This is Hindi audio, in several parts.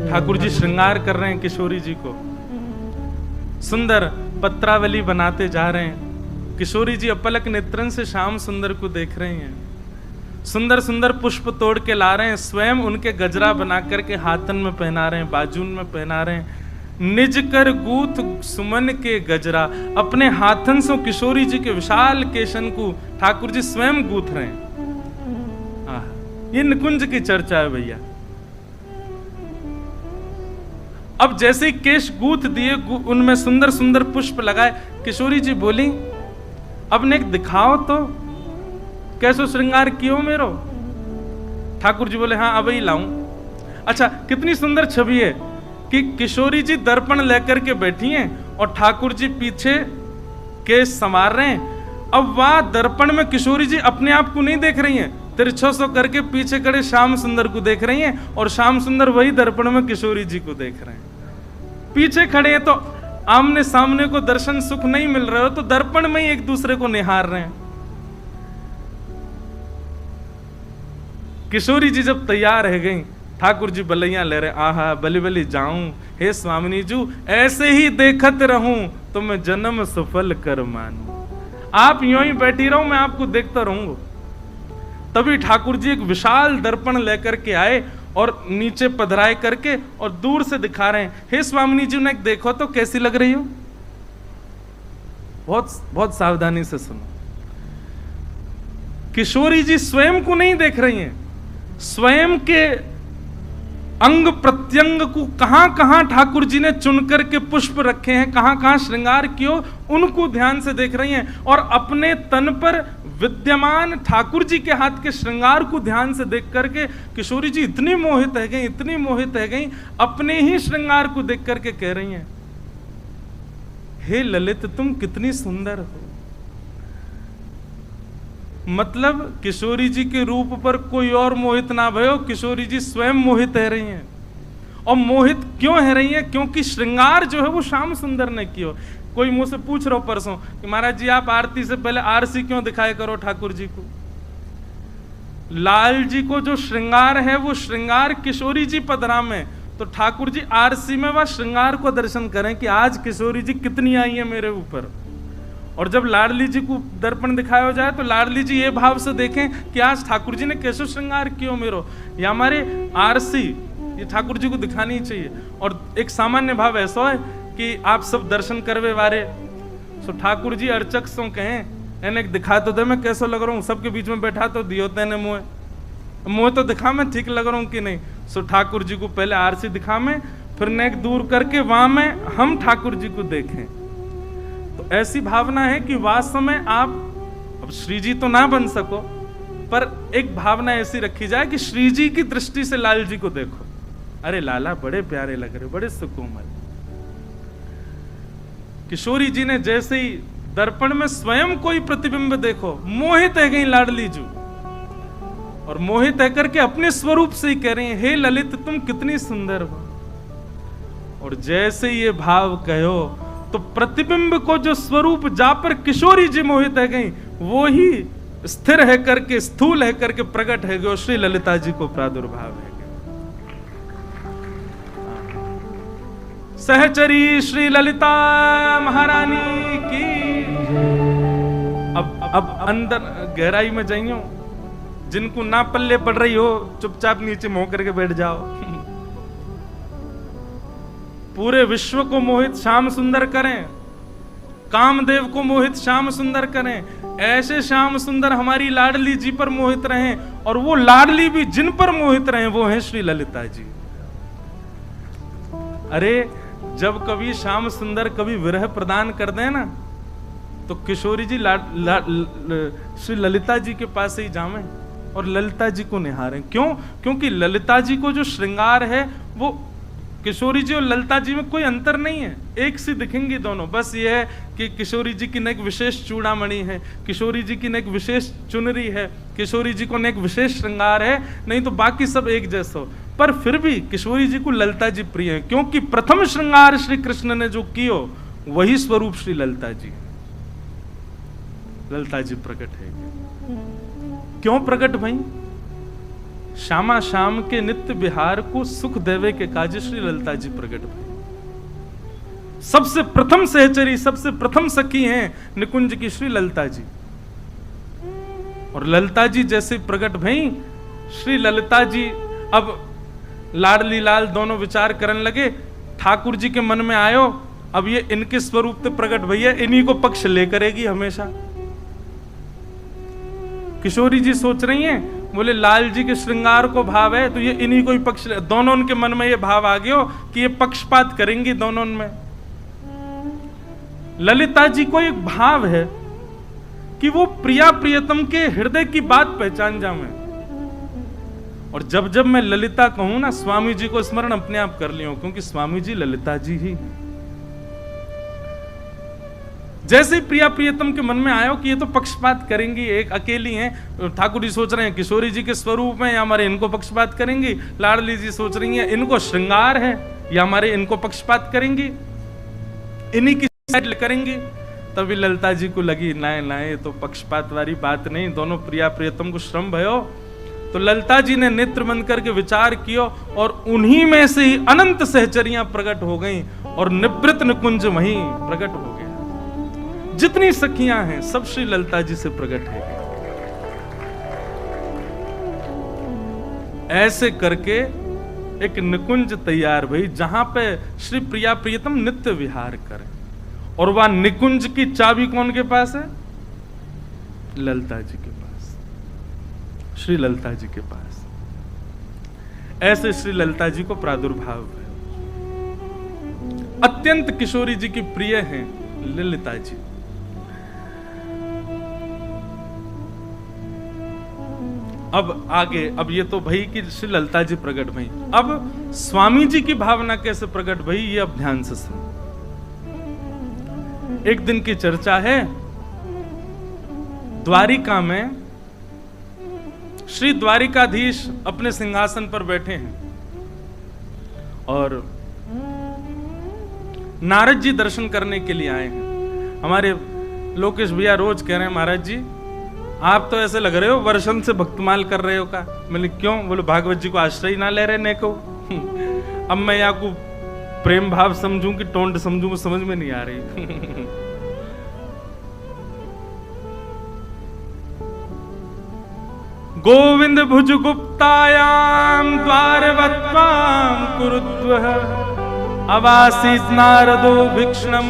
ठाकुर जी श्रृंगार कर रहे हैं किशोरी जी को, सुंदर पत्रावली बनाते जा रहे हैं। किशोरी जी अपलक नेत्रन से श्याम सुंदर को देख रही हैं। सुंदर सुंदर पुष्प तोड़ के ला रहे हैं, स्वयं उनके गजरा बना करके हाथन में पहना रहे हैं, बाजून में पहना रहे हैं। निज कर गूथ सुमन के गजरा, अपने हाथन से किशोरी जी के विशाल केशन को ठाकुर जी स्वयं गूथ रहे हैं। ये निकुंज की चर्चा है भैया। अब जैसे ही केश गूथ दिए, उनमें सुंदर सुंदर पुष्प लगाए, किशोरी जी बोली अब ने दिखाओ तो कैसो श्रृंगार कियो मेरो। ठाकुर जी बोले हाँ अब ही लाऊं। अच्छा, कितनी सुंदर छवि है कि किशोरी जी दर्पण लेकर के बैठी हैं और ठाकुर जी पीछे केश संवार रहे हैं। अब वह दर्पण में किशोरी जी अपने आप को नहीं देख रही हैं, तिरछा सो करके पीछे खड़े श्याम सुंदर को देख रही हैं और श्याम सुंदर वही दर्पण में किशोरी जी को देख रहे हैं। पीछे खड़े हैं तो आमने सामने को दर्शन सुख नहीं मिल रहा हो, तो दर्पण में ही एक दूसरे को निहार रहे हैं। किशोरी जी जब तैयार रह गई, ठाकुर जी बलैया ले रहे, आहा बलि बलि जाऊं हे स्वामिनी जू, ऐसे ही देखत रहूं तो मैं जन्म सफल कर मानूं। आप यूं ही बैठी रहो, मैं आपको देखता रहूंगा। तभी ठाकुर जी एक विशाल दर्पण लेकर के आए और नीचे पधराए करके और दूर से दिखा रहे हैं, हे स्वामिनी जी ने देखो तो कैसी लग रही हो। बहुत बहुत सावधानी से सुनो। किशोरी जी स्वयं को नहीं देख रही हैं, स्वयं के अंग प्रत्यंग को कहां कहां ठाकुर जी ने चुन करके पुष्प रखे हैं, कहां कहां श्रृंगार कियो, उनको ध्यान से देख रही हैं। और अपने तन पर विद्यमान ठाकुर जी के हाथ के श्रृंगार को ध्यान से देख करके किशोरी जी इतनी मोहित है गई, इतनी मोहित है गई, अपने ही श्रृंगार को देख करके कह रही हैं, हे ललित तुम कितनी सुंदर हो। मतलब किशोरी जी के रूप पर कोई और मोहित ना भयो, किशोरी जी स्वयं मोहित है रही हैं। और मोहित क्यों है रही हैं? क्योंकि श्रृंगार जो है वो श्याम सुंदर ने किया। कोई मुझसे पूछ रहा हो परसों कि महाराज जी आप आरती से पहले आरसी क्यों दिखाया करो ठाकुर जी को। लाल जी को जो श्रृंगार है वो श्रृंगार किशोरी जी पधरा में, तो ठाकुर जी आरसी में वह श्रृंगार को दर्शन करें कि आज किशोरी जी कितनी आई है मेरे ऊपर। और जब लाडली जी को दर्पण दिखाया जाए तो लाडली जी ये भाव से देखें कि आज ठाकुर जी ने कैसे श्रृंगार किया मेरो। या हमारे आरसी ये ठाकुर जी को दिखानी चाहिए। और एक सामान्य भाव ऐसा है कि आप सब दर्शन करवे वारे, सो ठाकुर जी अर्चक सो कहें एने दिखा तो दे मैं कैसा लग रहा हूँ, सबके बीच में बैठा तो दियो तेने मुँह तो दिखा मैं ठीक लग रहा हूँ कि नहीं। सो ठाकुर जी को पहले आरसी दिखा में, फिर नेक दूर करके वहां में हम ठाकुर जी को देखें। तो ऐसी भावना है कि वास्तव में आप अब श्री जी तो ना बन सको, पर एक भावना ऐसी रखी जाए कि श्री जी की दृष्टि से लाल जी को देखो, अरे लाला बड़े प्यारे लग रहे, बड़े सुकोमल। किशोरी जी ने जैसे ही दर्पण में स्वयं कोई प्रतिबिंब देखो, मोहित है गई लाडली जू, और मोहित है करके अपने स्वरूप से ही कह रही हैं, हे ललित तुम कितनी सुंदर हो। और जैसे ये भाव कहो तो प्रतिबिंब को जो स्वरूप जा पर किशोरी जी मोहित है गई, वो ही स्थिर है करके स्थूल है करके प्रकट है गयो, श्री ललिता जी को प्रादुर्भाव है। सहचरी श्री ललिता महारानी की। अब अंदर गहराई में जाइयो, जिनको ना पल्ले पड़ रही हो चुपचाप नीचे मुंह करके बैठ जाओ। पूरे विश्व को मोहित श्याम सुंदर करें, कामदेव को मोहित श्याम सुंदर करें, ऐसे श्याम सुंदर हमारी लाडली जी पर मोहित रहें। और वो लाडली भी जिन पर मोहित रहें वो है श्री ललिता जी। अरे जब कभी श्याम सुंदर कभी विरह प्रदान कर दें ना, तो किशोरी जी श्री ललिता जी के पास ही जावें और ललिता जी को निहारें। क्यों? क्योंकि ललिता जी को जो श्रृंगार है वो किशोरी जी और ललिता जी में कोई अंतर नहीं है, एक सी दिखेंगी दोनों। बस ये है कि किशोरी जी की नेक विशेष चूड़ामणि है, किशोरी जी की नेक विशेष चुनरी है, किशोरी जी को नेक विशेष श्रृंगार है, नहीं तो बाकी सब एक जैसा। पर फिर भी किशोरी जी को ललिता जी प्रिय है, क्योंकि प्रथम श्रृंगार श्री कृष्ण ने जो कियो वही स्वरूप श्री ललिता जी। ललिता जी प्रकट है। क्यों प्रकट भई? श्यामा श्याम के नित्य विहार को सुख देवे के काज श्री ललिता जी प्रकट भई। सबसे प्रथम सहचरी, सबसे प्रथम सखी हैं निकुंज की श्री ललिता जी। और ललिता जी जैसे प्रकट भई, श्री ललिता जी अब लाडली लाल दोनों विचार करने लगे। ठाकुर जी के मन में आयो, अब ये इनके स्वरूप से प्रकट भैया, इन्हीं को पक्ष ले करेगी हमेशा। किशोरी जी सोच रही हैं, बोले लाल जी के श्रृंगार को भाव है तो ये इन्हीं को ही पक्ष, दोनों उनके मन में ये भाव आ गया कि ये पक्षपात करेंगी दोनों में। ललिता जी को एक भाव है कि वो प्रिया प्रियतम के हृदय की बात पहचान जाऊं। और जब जब मैं ललिता कहूं ना, स्वामी जी को स्मरण अपने आप कर लियो, क्योंकि स्वामी जी ललिता जी ही। जैसे ही प्रिया प्रियतम के मन में आयो कि ये तो पक्षपात करेंगी, एक अकेली हैं, ठाकुर जी सोच रहे हैं किशोरी जी के स्वरूप में या हमारे इनको पक्षपात करेंगी। लाडली जी सोच रही हैं इनको श्रृंगार है या हमारे इनको पक्षपात करेंगी, इन्हीं की साइड करेंगी। तभी ललिता जी को लगी नाए नाए तो पक्षपात वाली बात नहीं, दोनों प्रिया प्रियतम को श्रम भयो। तो ललिता जी ने नेत्र बंद करके विचार किया और उन्हीं में से ही अनंत सहचरियां प्रकट हो गईं और निवृत्त निकुंज वहीं प्रकट हो गया। जितनी सखियां हैं सब श्री ललिता जी से प्रकट है। ऐसे करके एक निकुंज तैयार भई जहां पे श्री प्रिया प्रियतम नित्य विहार करें। और वह निकुंज की चाबी कौन के पास है? ललिता जी के पास, श्री ललिता जी के पास। ऐसे श्री ललिता जी को प्रादुर्भाव है। अत्यंत किशोरी जी की प्रिय हैं ललिता जी। अब आगे, अब ये तो भई कि श्री ललिता जी प्रकट भई, अब स्वामी जी की भावना कैसे प्रकट भई ये अब ध्यान से सुनो। एक दिन की चर्चा है, द्वारिका में श्री द्वारिकाधीश अपने सिंहासन पर बैठे हैं और नारद जी दर्शन करने के लिए आए हैं। हमारे लोकेश भैया रोज कह रहे हैं महाराज जी आप तो ऐसे लग रहे हो वर्षन से भक्तमाल कर रहे हो का। मैंने क्यों? बोले भागवत जी को आश्रय ना ले रहे ने को। अब मैं यहाँ को प्रेम भाव समझूं कि टोंड समझूं, समझ में नहीं आ रही। गोविंद भुज गुप्तायाम द्वारवत्वाम कुरुद्वः अवासीत नारदो भिक्षणम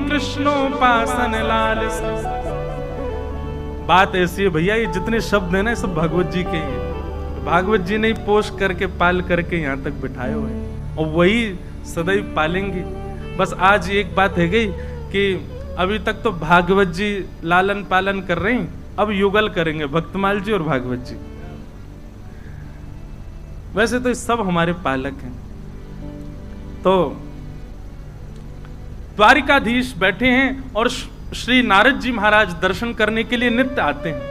कृष्णोपासन लालिस। बात ऐसी है भैया, ये जितने शब्द है ना सब भागवत जी के हैं। भागवत जी ने ही पोष करके पाल करके यहाँ तक बिठाए हुए हैं और वही सदैव पालेंगे। बस आज एक बात है गई कि अभी तक तो भागवत जी लालन पालन कर रहे हैं, अब युगल करेंगे भक्तमाल जी और भागवत जी। वैसे तो सब हमारे पालक हैं। तो द्वारिकाधीश बैठे हैं और श्री नारद जी महाराज दर्शन करने के लिए नित्य आते हैं।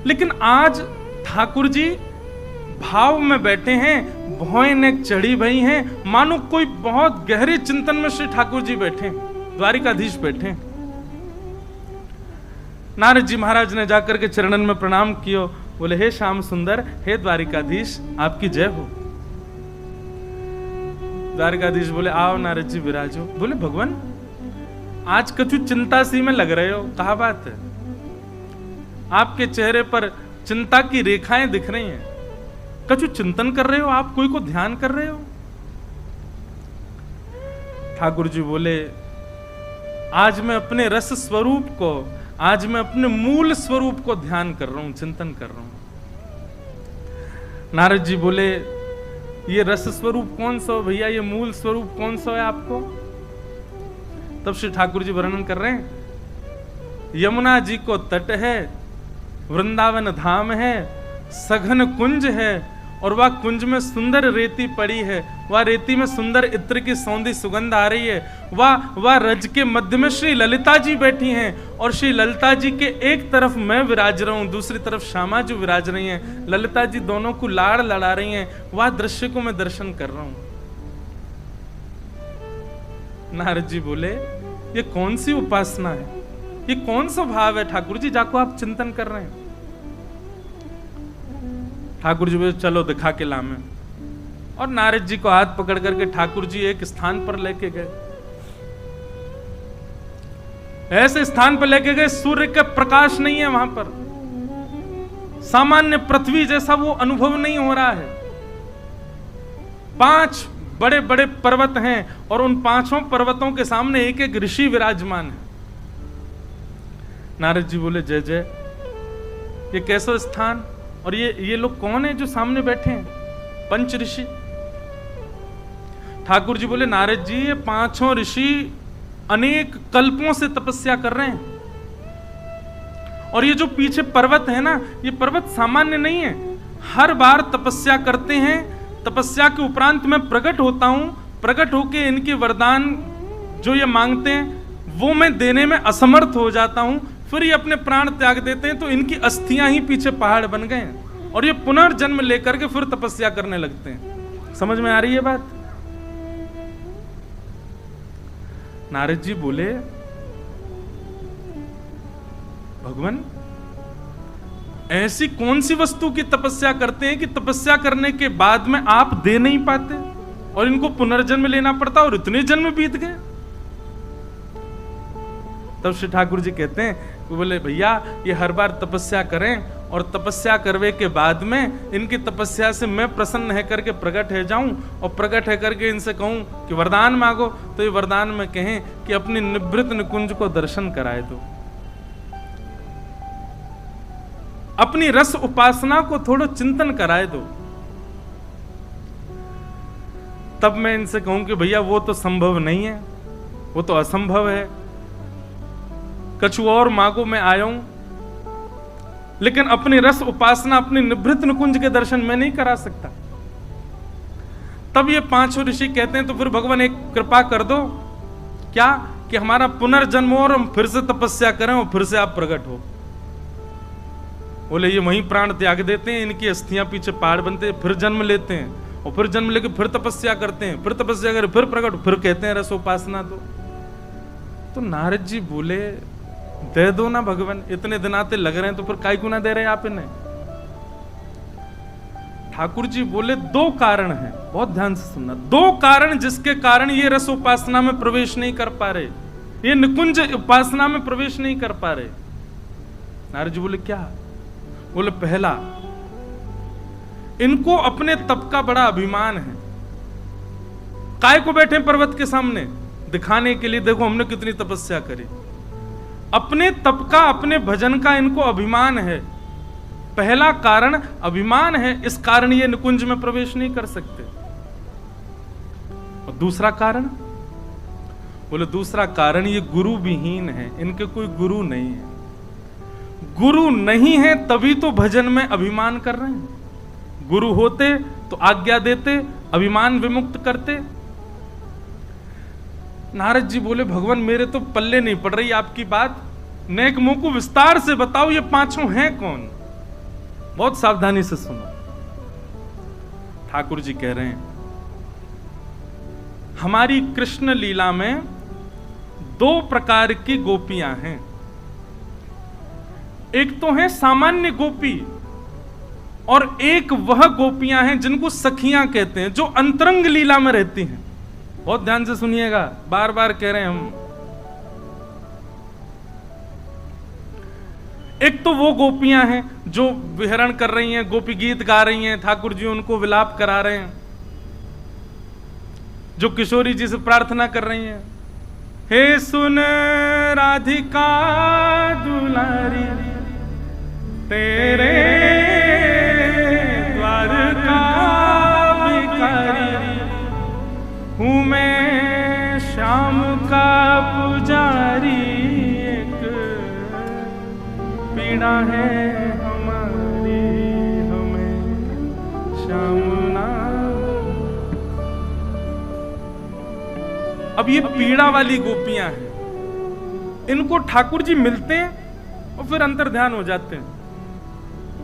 लेकिन आज ठाकुर जी भाव में बैठे हैं, भौएं नेक चढ़ी भई हैं, मानो कोई बहुत गहरे चिंतन में श्री ठाकुर जी बैठे हैं, द्वारिकाधीश बैठे हैं। नारद जी महाराज ने जाकर के चरणन में प्रणाम किया, बोले हे श्याम सुंदर, हे द्वारिकाधीश आपकी जय हो। द्वारिकाधीश बोले आओ नारद जी विराजो। बोले भगवान आज कछु चिंता सी में लग रहे हो, कहा बात है? आपके चेहरे पर चिंता की रेखाएं दिख रही हैं, कछु चिंतन कर रहे हो आप, कोई को ध्यान कर रहे हो? ठाकुर जी बोले आज मैं अपने रस स्वरूप को, आज मैं अपने मूल स्वरूप को ध्यान कर रहा हूं, चिंतन कर रहा हूं। नारद जी बोले ये रस स्वरूप कौन सा भैया, ये मूल स्वरूप कौन सा है आपको? तब श्री ठाकुर जी वर्णन कर रहे हैं, यमुना जी को तट है, वृंदावन धाम है, सघन कुंज है और वह कुंज में सुंदर रेती पड़ी है, वह रेती में सुंदर इत्र की सौंधी सुगंध आ रही है। वह रज के मध्य में श्री ललिता जी बैठी हैं और श्री ललिता जी के एक तरफ मैं विराज रहा हूं, दूसरी तरफ श्यामा जी विराज रही हैं। ललिता जी दोनों को लाड़ लड़ा रही हैं, वह दृश्य को मैं दर्शन कर रहा हूं। नारद जी बोले ये कौन सी उपासना है, ये कौन सा भाव है ठाकुर जी जाको आप चिंतन कर रहे हैं? ठाकुर जी बोले चलो दिखा के लामे, और नारद जी को हाथ पकड़ करके ठाकुर जी एक स्थान पर लेके गए। ऐसे स्थान पर लेके गए सूर्य का प्रकाश नहीं है वहां पर, सामान्य पृथ्वी जैसा वो अनुभव नहीं हो रहा है। 5 बड़े बड़े पर्वत हैं और उन 5 पर्वतों के सामने एक एक ऋषि विराजमान है। नारद जी बोले जय जय, ये कैसा स्थान, और ये लोग कौन है जो सामने बैठे हैं? पंच ऋषि। ठाकुर जी बोले नारद जी, ये 5 ऋषि अनेक कल्पों से तपस्या कर रहे हैं, और ये जो पीछे पर्वत है ना, ये पर्वत सामान्य नहीं है। हर बार तपस्या करते हैं, तपस्या के उपरांत मैं प्रकट होता हूं, प्रकट होके इनके वरदान जो ये मांगते हैं वो मैं देने में असमर्थ हो जाता हूं, फिर ये अपने प्राण त्याग देते हैं, तो इनकी अस्थियां ही पीछे पहाड़ बन गए हैं, और ये पुनर्जन्म लेकर के फिर तपस्या करने लगते हैं। समझ में आ रही है बात? नारद जी बोले भगवान, ऐसी कौन सी वस्तु की तपस्या करते हैं कि तपस्या करने के बाद में आप दे नहीं पाते और इनको पुनर्जन्म लेना पड़ता, और इतने जन्म बीत गए? तब श्री ठाकुर जी कहते हैं, वो बोले भैया ये हर बार तपस्या करें, और तपस्या करने के बाद में इनकी तपस्या से मैं प्रसन्न है करके प्रकट है जाऊं, और प्रकट है करके इनसे कहूं कि वरदान मांगो, तो ये वरदान में कहें कि अपनी निवृत्त निकुंज को दर्शन कराए दो, अपनी रस उपासना को थोड़ा चिंतन कराए दो। तब मैं इनसे कहूं कि भैया वो तो संभव नहीं है, वो तो असंभव है, कछु और मांगो मैं आया हूं, लेकिन अपनी रस उपासना, अपनी निवृत्त निकुंज के दर्शन मैं नहीं करा सकता। तब ये 5 ऋषि कहते हैं तो फिर भगवान एक कृपा कर दो, क्या कि हमारा पुनर्जन्म हो और हम फिर से तपस्या करें और फिर से आप प्रकट हो। बोले ये वहीं प्राण त्याग देते हैं, इनकी अस्थियां पीछे पहाड़ बनते हैं, फिर जन्म लेते हैं, और फिर जन्म लेके फिर तपस्या करते हैं, फिर तपस्या करें, फिर प्रकट, फिर कहते हैं रस उपासना दो। तो नारद जी बोले दे दो ना भगवान, इतने दिन आते लग रहे हैं तो फिर काय क्यों ना दे रहे आप इन्हें? ठाकुर जी बोले 2 कारण हैं, बहुत ध्यान से सुनना, 2 कारण जिसके कारण ये रस उपासना में प्रवेश नहीं कर पा रहे, ये निकुंज उपासना में प्रवेश नहीं कर पा रहे। नारद जी बोले क्या? बोले पहला, इनको अपने तप का बड़ा अभिमान है। काय को बैठे पर्वत के सामने दिखाने के लिए, देखो हमने कितनी तपस्या करी। अपने तप का, अपने भजन का इनको अभिमान है। पहला कारण अभिमान है, इस कारण ये निकुंज में प्रवेश नहीं कर सकते। और दूसरा कारण, बोले दूसरा कारण ये गुरु विहीन है, इनके कोई गुरु नहीं है। गुरु नहीं है तभी तो भजन में अभिमान कर रहे हैं। गुरु होते तो आज्ञा देते, अभिमान विमुक्त करते। नारद जी बोले भगवान मेरे तो पल्ले नहीं पड़ रही आपकी बात, नेक मुंह को विस्तार से बताओ ये 5 हैं कौन? बहुत सावधानी से सुनो। ठाकुर जी कह रहे हैं हमारी कृष्ण लीला में 2 प्रकार की गोपियां हैं। एक तो है सामान्य गोपी, और एक वह गोपियां हैं जिनको सखियां कहते हैं, जो अंतरंग लीला में रहती हैं। बहुत ध्यान से सुनिएगा, बार बार कह रहे हैं हम। एक तो वो गोपियां हैं जो विहरण कर रही हैं, गोपी गीत गा रही हैं, ठाकुर जी उनको विलाप करा रहे हैं, जो किशोरी जी से प्रार्थना कर रही हैं, हे सुन राधिका दुलारी तेरे द्वार का भिखारी हूं मैं, श्याम का पुजारी, एक पीड़ा है हमारी, हमें श्याम ना। अब ये पीड़ा वाली गोपियां हैं, इनको ठाकुर जी मिलते हैं और फिर अंतर ध्यान हो जाते हैं।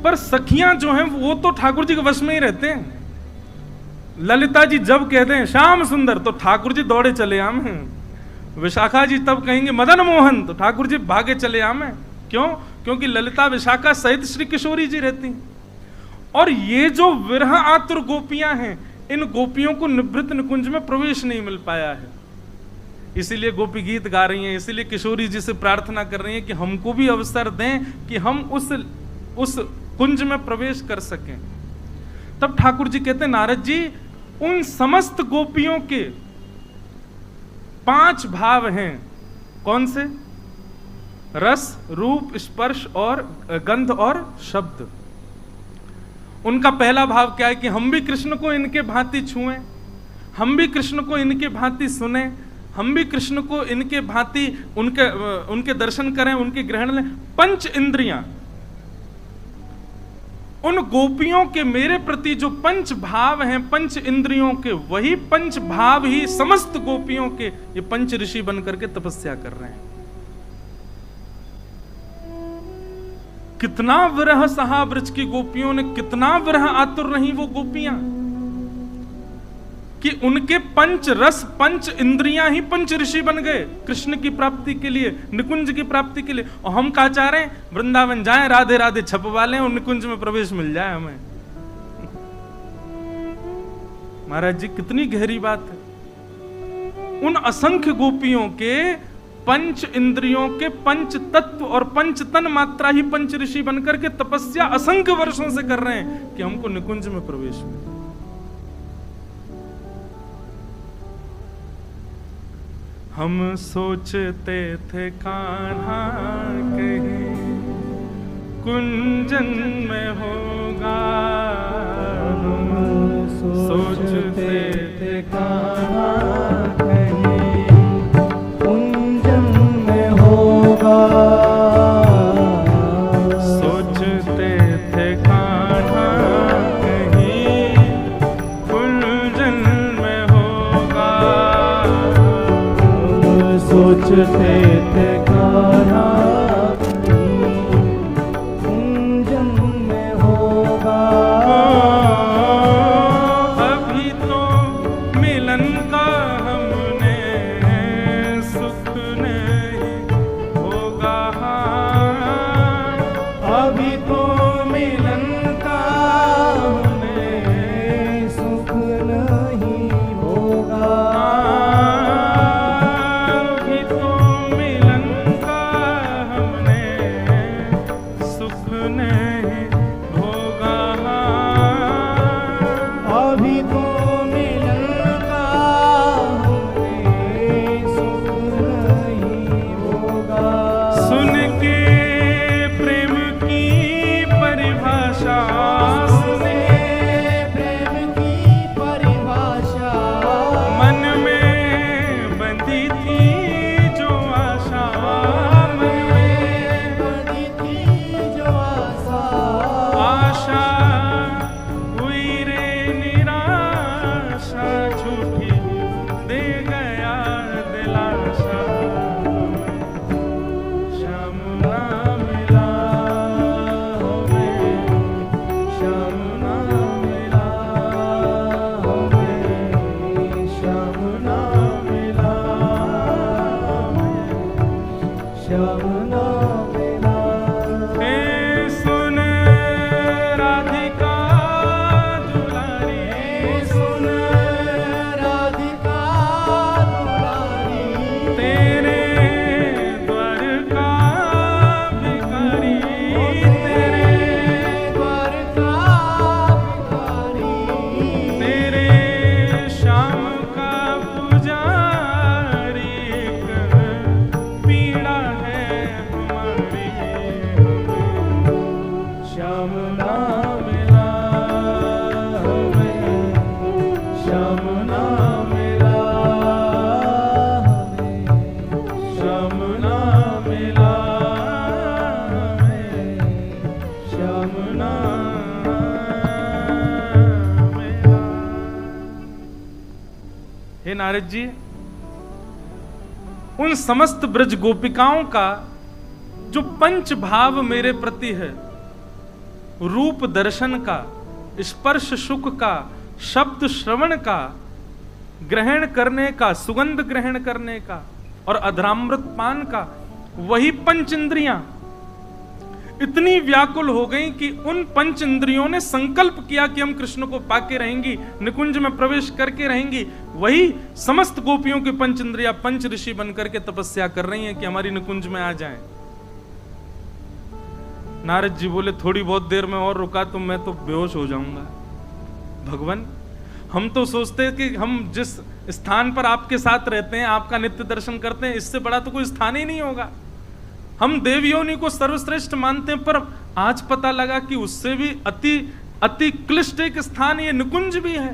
पर सखियां जो हैं वो तो ठाकुर जी के वश में ही रहते हैं। ललिता जी जब कहते हैं श्याम सुंदर तो ठाकुर जी दौड़े चले आम हैं। विशाखा जी तब कहेंगे मदन मोहन तो ठाकुर जी भागे चले आम हैं। क्यों? क्योंकि ललिता विशाखा सहित श्री किशोरी जी रहती हैं। और ये जो विरह आतुर गोपियां हैं, इन गोपियों को निभृत निकुंज में प्रवेश नहीं मिल पाया है, इसीलिए गोपी गीत गा रही हैं, इसीलिए किशोरी जी से प्रार्थना कर रही हैं कि हमको भी अवसर दें कि हम उस कुंज में प्रवेश कर सकें। तब ठाकुर जी कहते हैं, नारद जी, उन समस्त गोपियों के 5 भाव हैं। कौन से? रस, रूप, स्पर्श और गंध और शब्द। उनका पहला भाव क्या है कि हम भी कृष्ण को इनके भांति छुएं, हम भी कृष्ण को इनके भांति सुने, हम भी कृष्ण को इनके भांति उनके दर्शन करें, उनके ग्रहण लें। 5 इंद्रियां, उन गोपियों के मेरे प्रति जो 5 भाव हैं, 5 इंद्रियों के, वही 5 भाव ही समस्त गोपियों के ये 5 ऋषि बनकर के तपस्या कर रहे हैं। कितना विरह सहा ब्रज की गोपियों ने, कितना विरह आतुर रही वो गोपियां कि उनके 5 रस, 5 इंद्रियां ही 5 ऋषि बन गए कृष्ण की प्राप्ति के लिए, निकुंज की प्राप्ति के लिए। और हम कहा चाह रहे हैं वृंदावन जाएं, राधे राधे छपवा लें और निकुंज में प्रवेश मिल जाए हमें। महाराज जी, कितनी गहरी बात है। उन असंख्य गोपियों के 5 इंद्रियों के 5 तत्व और 5 तन मात्रा ही 5 ऋषि बनकर के तपस्या असंख्य वर्षों से कर रहे हैं कि हमको निकुंज में प्रवेश मिले। हम सोचते थे कान्हा कहीं कुंजन में होगा, हम सोचते थे कान्हा कहीं कुंजन में होगा, सोचते थे कान्हा कहीं कुंजन में होगा, सोचते थे कान्हा कुंजन में होगा। अभी तो मिलन का हमने सुख नहीं होगा, अभी तो मिलन का हमने सुख नहीं होगा, हे नारद जी, उन समस्त ब्रज गोपिकाओं का जो 5 भाव मेरे प्रति है, रूप दर्शन का, स्पर्श सुख का, शब्द श्रवण का, ग्रहण करने का, सुगंध ग्रहण करने का और अधरामृत पान का, वही 5 इंद्रियां, इतनी व्याकुल हो गई कि उन पंच इंद्रियों ने संकल्प किया कि हम कृष्ण को पाके रहेंगी, निकुंज में प्रवेश करके रहेंगी। वही समस्त गोपियों की पंच इंद्रिया पंच ऋषि बनकर के तपस्या कर रही हैं कि हमारी निकुंज में आ जाएं। नारद जी बोले थोड़ी बहुत देर में और रुका तो मैं तो बेहोश हो जाऊंगा। भगवान, हम तो सोचते हैं कि हम जिस स्थान पर आपके साथ रहते हैं, आपका नित्य दर्शन करते हैं, इससे बड़ा तो कोई स्थान ही नहीं होगा। हम देवयोनि को सर्वश्रेष्ठ मानते हैं, पर आज पता लगा कि उससे भी अति क्लिष्ट एक स्थान ये निकुंज भी है।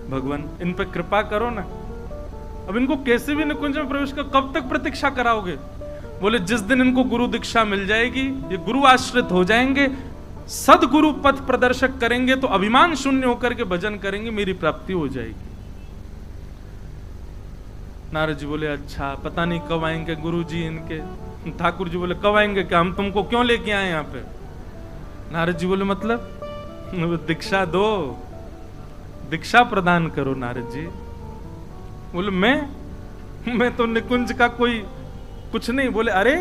भगवान, इन पे कृपा करो ना। अब इनको कैसे भी निकुंज में प्रवेश कर, कब तक प्रतीक्षा कराओगे? बोले जिस दिन इनको गुरु दीक्षा मिल जाएगी, ये गुरु आश्रित हो जाएंगे, सदगुरु पथ प्रदर्शक करेंगे, तो अभिमान शून्य होकर के भजन करेंगे, मेरी प्राप्ति हो जाएगी। नारद जी बोले अच्छा, पता नहीं कब आएंगे गुरु जी इनके। ठाकुर जी बोले कब आएंगे, क्या हम तुमको क्यों लेके आए यहाँ पे? नारद जी बोले मतलब दीक्षा दो, दीक्षा प्रदान करो। नारद जी बोले मैं तो निकुंज का कोई कुछ नहीं। बोले अरे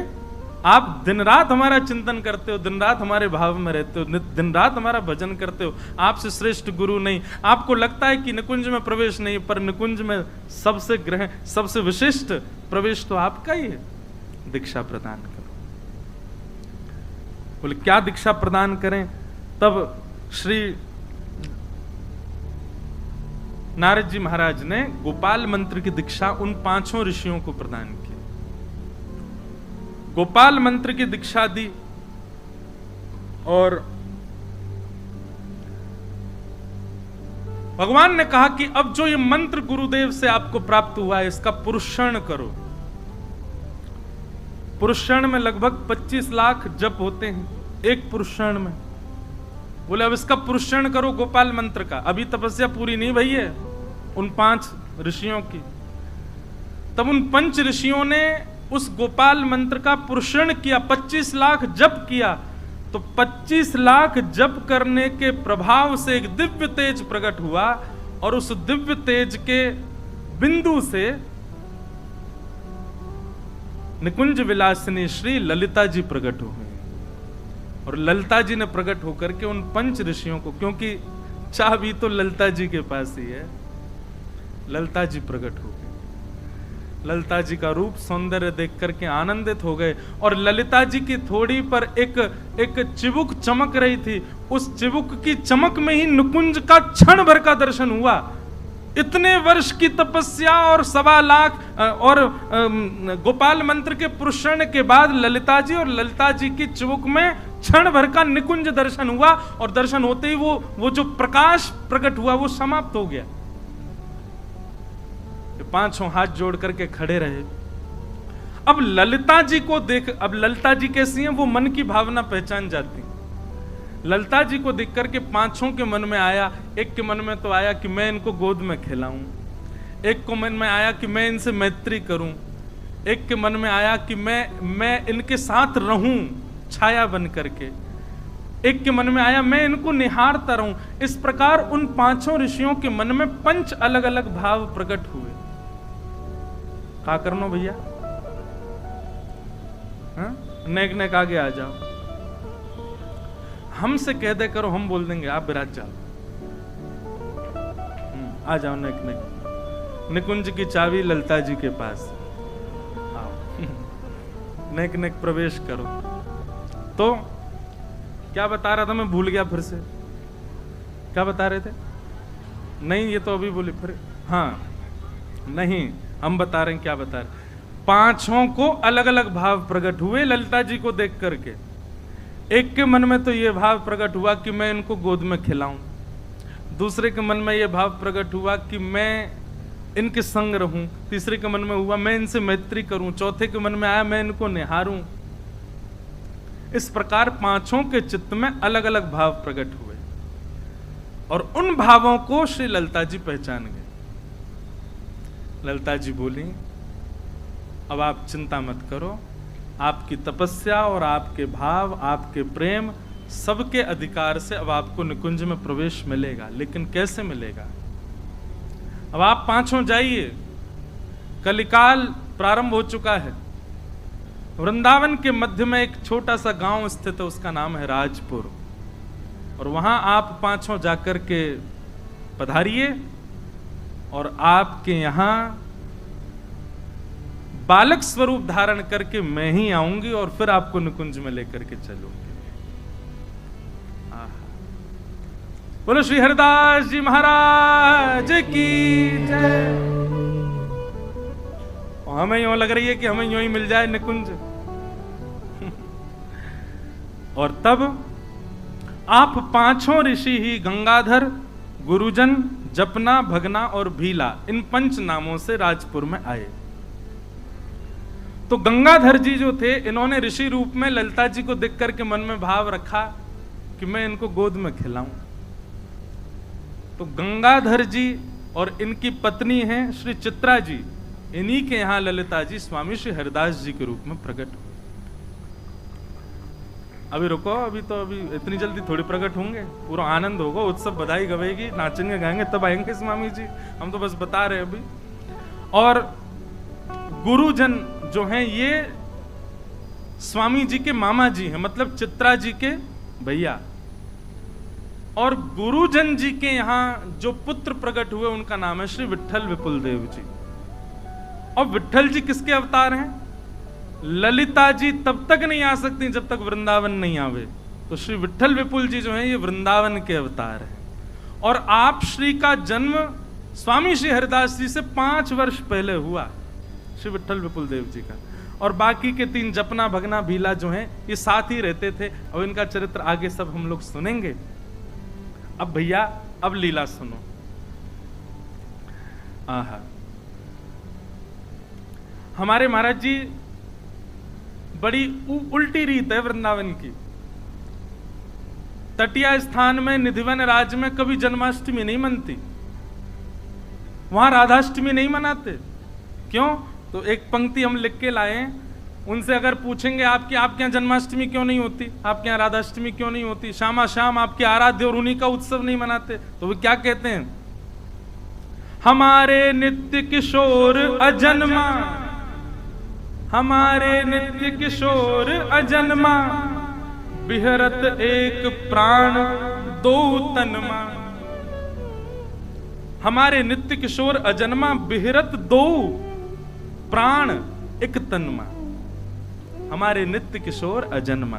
आप दिन रात हमारा चिंतन करते हो, दिन रात हमारे भाव में रहते हो, दिन रात हमारा भजन करते हो, आपसे श्रेष्ठ गुरु नहीं। आपको लगता है कि निकुंज में प्रवेश नहीं, पर निकुंज में सबसे विशिष्ट प्रवेश तो आपका ही है। दीक्षा प्रदान करो। बोले क्या दीक्षा प्रदान करें? तब श्री नारद जी महाराज ने गोपाल मंत्र की दीक्षा उन पांचों ऋषियों को प्रदान की। गोपाल मंत्र की दीक्षा दी और भगवान ने कहा कि अब जो ये मंत्र गुरुदेव से आपको प्राप्त हुआ है, इसका पुरुषण करो। पुरुषण में लगभग 25 लाख जप होते हैं एक पुरुषण में। बोले अब इसका पुरुषण करो गोपाल मंत्र का। अभी तपस्या पूरी नहीं भई है उन 5 ऋषियों की। तब उन 5 ऋषियों ने उस गोपाल मंत्र का पुरुषण किया, 25 लाख जप किया। तो 25 लाख जप करने के प्रभाव से एक दिव्य तेज प्रकट हुआ, और उस दिव्य तेज के बिंदु से निकुंज विलासिनी श्री ललिता जी प्रकट हो गई। और ललिता जी ने प्रकट होकर के उन 5 ऋषियों को, क्योंकि चाबी तो ललिता जी के पास ही है, ललिता जी प्रकट हो गई। ललिता जी का रूप सौंदर्य देख करके आनंदित हो गए। और ललिता जी की थोड़ी पर एक चिबुक चमक रही थी। उस चिबुक की चमक में ही निकुंज का क्षण भर का दर्शन हुआ। इतने वर्ष की तपस्या और 1.25 लाख और गोपाल मंत्र के पुरुषण के बाद ललिता जी और ललिता जी की चिबुक में क्षण भर का निकुंज दर्शन हुआ। और दर्शन होते ही वो जो प्रकाश प्रकट हुआ वो समाप्त हो गया। 5 हाथ जोड़ करके खड़े रहे। अब ललिता जी को देख, अब ललिता जी कैसी हैं, वो मन की भावना पहचान जाती। ललिता जी को देख करके 5 के मन में आया, एक के मन में तो आया कि मैं इनको गोद में खिलाऊं, एक को मन में आया कि मैं इनसे मैत्री करूं, एक के मन में आया कि मैं इनके साथ रहूं छाया बन करके, एक के मन में आया मैं इनको निहारता रहूं। इस प्रकार उन 5 ऋषियों के मन में 5 अलग अलग भाव प्रकट हुए। क्या करनो भैया? नेक नेक आगे आ जाओ। हमसे कह दे करो, हम बोल देंगे आप विराज जाओ। आ जाओ नेक नेक। निकुंज की चाबी ललिता जी के पास, आओ नेक नेक प्रवेश करो। तो क्या बता रहा था मैं, भूल गया फिर से। क्या बता रहे थे? नहीं, ये तो अभी बोले फिर। हाँ नहीं, हम बता रहे हैं क्या बता रहे। 5 को अलग अलग भाव प्रकट हुए ललिता जी को देख करके। एक के मन में तो ये भाव प्रकट हुआ कि मैं इनको गोद में खिलाऊं, दूसरे के मन में ये भाव प्रकट हुआ कि मैं इनके संग रहूं, तीसरे के मन में हुआ मैं इनसे मैत्री करूं, चौथे के मन में आया मैं इनको निहारूं। इस प्रकार 5 के चित्त में अलग अलग भाव प्रकट हुए और उन भावों को श्री ललिता जी पहचान गए। ललिता जी बोली अब आप चिंता मत करो, आपकी तपस्या और आपके भाव, आपके प्रेम, सबके अधिकार से अब आपको निकुंज में प्रवेश मिलेगा। लेकिन कैसे मिलेगा? अब आप 5 जाइए, कलिकाल प्रारंभ हो चुका है। वृंदावन के मध्य में एक छोटा सा गांव स्थित है, उसका नाम है राजपुर। और वहां आप पांचों जाकर के पधारिए और आपके यहां बालक स्वरूप धारण करके मैं ही आऊंगी और फिर आपको निकुंज में लेकर के चलूंगी। बोलो श्री हरिदास जी महाराज की जय। हमें यूं लग रही है कि हमें यूं ही मिल जाए निकुंज। और तब आप पांचों ऋषि ही गंगाधर, गुरुजन, जपना, भगना और भीला, इन 5 नामों से राजपुर में आए। तो गंगाधर जी जो थे, इन्होंने ऋषि रूप में ललिता जी को देख करके मन में भाव रखा कि मैं इनको गोद में खिलाऊं। तो गंगाधर जी और इनकी पत्नी हैं श्री चित्रा जी, इन्हीं के यहां ललिता जी स्वामी श्री हरिदास जी के रूप में प्रकट। अभी रुको, अभी इतनी जल्दी थोड़ी प्रकट होंगे, पूरा आनंद होगा, उत्सव, बधाई गवेगी, नाचेंगे गाएंगे, तब आएंगे स्वामी जी। हम तो बस बता रहे अभी। और गुरुजन जो हैं ये स्वामी जी के मामा जी हैं, मतलब चित्रा जी के भैया। और गुरुजन जी के यहां जो पुत्र प्रकट हुए उनका नाम है श्री विट्ठल विपुल देव जी। और विट्ठल जी किसके अवतार हैं? ललिता जी तब तक नहीं आ सकती जब तक वृंदावन नहीं आवे। तो श्री विट्ठल विपुल जी जो हैं ये वृंदावन के अवतार हैं। और आप श्री का जन्म स्वामी श्री हरिदास जी से 5 वर्ष पहले हुआ, श्री विट्ठल विपुल देव जी का। और बाकी के 3 जपना, भगना, भीला जो हैं ये साथ ही रहते थे। और इनका चरित्र आगे सब हम लोग सुनेंगे। अब भैया अब लीला सुनो। आहा, हमारे महाराज जी बड़ी उल्टी रीत है वृंदावन की। तटिया स्थान में निधिवन राज्य में कभी जन्माष्टमी नहीं मनती, वहां राधाष्टमी नहीं मनाते। क्यों? तो एक पंक्ति हम लिख के लाए, उनसे अगर पूछेंगे आपके यहाँ जन्माष्टमी क्यों नहीं होती, आपके यहाँ राधाष्टमी क्यों नहीं होती, श्यामा श्याम आपके आराध्य और उन्हीं का उत्सव नहीं मनाते, तो वो क्या कहते हैं? हमारे नित्य किशोर अजन्मा, हमारे नित्य किशोर अजन्मा, बिहरत एक प्राण दो तनमा। हमारे नित्य किशोर अजन्मा, बिहरत 2 प्राण एक तनमा। हमारे नित्य किशोर अजन्मा,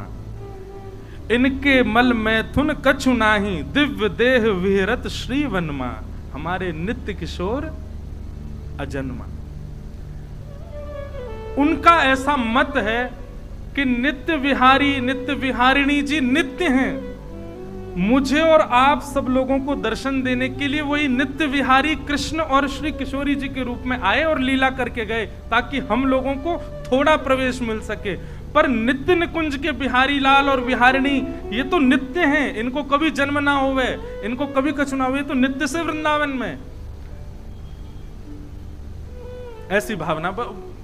इनके मल मैथुन कछु नाही, दिव्य देह विहरत श्री वनमा। हमारे नित्य किशोर अजन्मा। उनका ऐसा मत है कि नित्य विहारी, नित्य विहारिणी जी नित्य हैं। मुझे और आप सब लोगों को दर्शन देने के लिए वही नित्य विहारी कृष्ण और श्री किशोरी जी के रूप में आए और लीला करके गए, ताकि हम लोगों को थोड़ा प्रवेश मिल सके। पर नित्य निकुंज के बिहारी लाल और बिहारिणी ये तो नित्य हैं, इनको कभी जन्म ना होवे, इनको कभी कछु ना हुए, तो नित्य से वृंदावन में। ऐसी भावना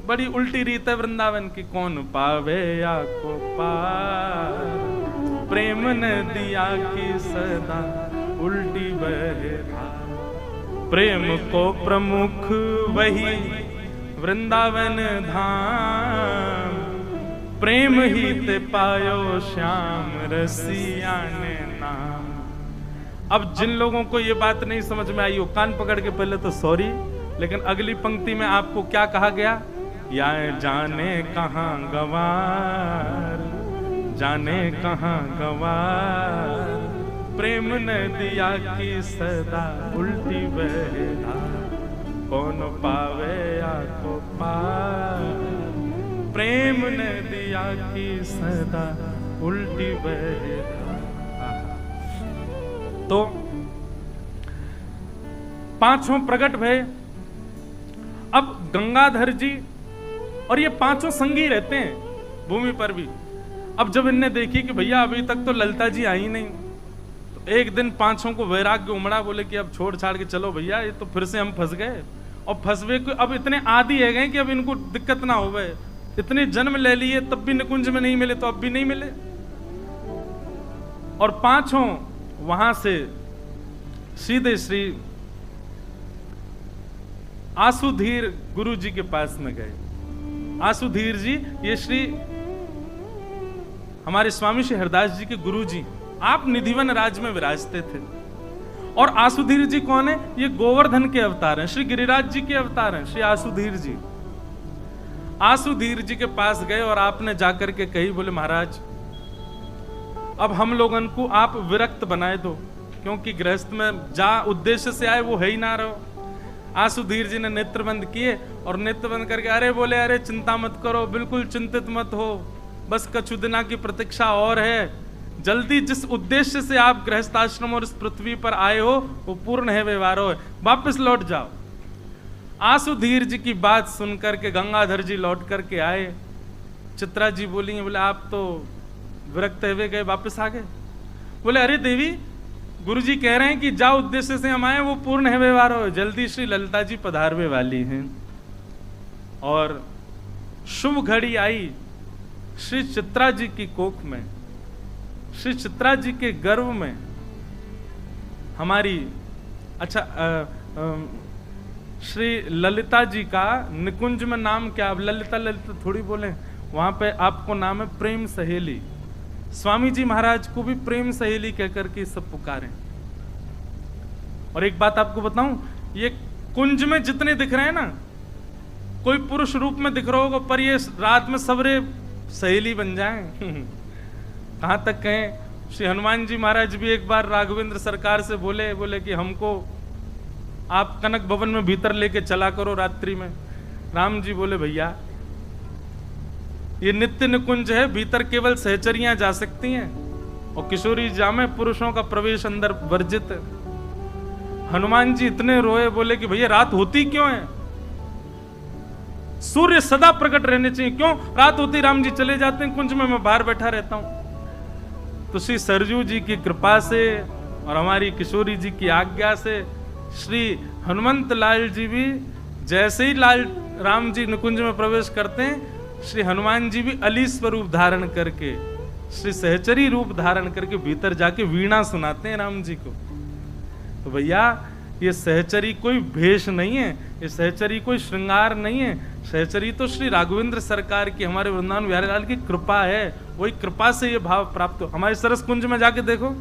बड़ी उल्टी रीत है वृंदावन की। कौन पावे या को पार, प्रेम ने दिया की सदा उल्टी बहे धार। प्रेम को प्रमुख वही वृंदावन धाम, प्रेम ही ते पायो श्याम रसिया ने नाम। अब जिन लोगों को ये बात नहीं समझ में आई, वो कान पकड़ के पहले तो सॉरी, लेकिन अगली पंक्ति में आपको क्या कहा गया? या जाने कहां गवार, जाने कहां गवार, प्रेम ने दिया की सदा उल्टी बहे धार। कौन पावे या को पार, प्रेम ने दिया की सदा उल्टी बहे धार। तो 5 प्रकट भय। अब गंगाधर जी और ये 5 संगी रहते हैं भूमि पर भी। अब जब इनने देखी कि भैया अभी तक तो ललिता जी आई नहीं, तो एक दिन 5 को वैराग्य उमड़ा, बोले कि अब छोड़ छाड़ के चलो भैया, ये तो फिर से हम फंस गए। और फंसवे को अब इतने आदी है गए कि अब इनको दिक्कत ना हो गए। इतने जन्म ले लिए तब भी निकुंज में नहीं मिले, तो अब भी नहीं मिले। और 5 वहां से सीधे श्री आसुधीर गुरु जी के पास में गए। आसुधीर जी ये श्री हमारे स्वामी श्री हरदास जी के गुरु जी, आप निधिवन राज में विराजते थे। और आसुधीर जी कौन है? ये गोवर्धन के अवतार हैं, श्री गिरिराज जी के अवतार हैं श्री आसुधीर जी। आसुधीर जी के पास गए और आपने जाकर के कही, बोले महाराज अब हम लोगन को आप विरक्त बनाए दो, क्योंकि गृहस्थ में जा उद्देश्य से आए वो है ही ना रहो। आसुधीर जी ने नेत्र बंद किए और नेत्र बंद करके अरे बोले, अरे चिंता मत करो, बिल्कुल चिंतित मत हो, बस कछु दिना की प्रतीक्षा और है, जल्दी जिस उद्देश्य से आप गृहस्थ आश्रम और इस पृथ्वी पर आए हो वो पूर्ण है, व्यवहार हो, वापस लौट जाओ। आसुधीर जी की बात सुनकर के गंगाधर जी लौट करके आए। चित्रा जी बोली, बोले आप तो विरक्त हुए गए, वापस आ गए। बोले अरे देवी, गुरुजी कह रहे हैं कि जाओ उद्देश्य से हम आए वो पूर्ण है, व्यवहार हो, जल्दी श्री ललिता जी पधारने वाली हैं। और शुभ घड़ी आई श्री चित्रा जी की कोख में, श्री चित्रा जी के गर्भ में हमारी श्री ललिता जी का निकुंज में नाम क्या? अब ललिता ललिता थोड़ी बोले, वहां पे आपको नाम है प्रेम सहेली। स्वामी जी महाराज को भी प्रेम सहेली कहकर के सब पुकारे। और एक बात आपको बताऊं, ये कुंज में जितने दिख रहे हैं ना, कोई पुरुष रूप में दिख रहा होगा, पर ये रात में सबरे सहेली बन जाएं। कहां तक कहें, श्री हनुमान जी महाराज भी एक बार राघवेंद्र सरकार से बोले कि हमको आप कनक भवन में भीतर लेके चला करो रात्रि में। राम जी बोले भैया ये नित्य निकुंज है, भीतर केवल सहचरियां जा सकती हैं और किशोरी जामे, पुरुषों का प्रवेश अंदर वर्जित है। हनुमान जी इतने रोए, बोले कि भैया रात होती क्यों है? सूर्य सदा प्रकट रहने चाहिए, क्यों रात होती राम जी चले जाते हैं कुंज में, मैं बाहर बैठा रहता हूं। तो श्री सरजू जी की कृपा से और हमारी किशोरी जी की आज्ञा से श्री हनुमंत लाल जी भी जैसे ही लाल राम जी निकुंज में प्रवेश करते हैं, श्री हनुमान जी भी अली स्वरूप धारण करके, श्री सहचरी रूप धारण करके भीतर जाके वीणा सुनाते हैं राम जी को। तो भैया ये सहचरी कोई भेष नहीं है, ये सहचरी कोई श्रृंगार नहीं है, सहचरी तो श्री राघवेंद्र सरकार की, हमारे वृंदावन बिहारी लाल की कृपा है। वही कृपा से ये भाव प्राप्त हो। हमारे सरस कुंज में जाके देखो,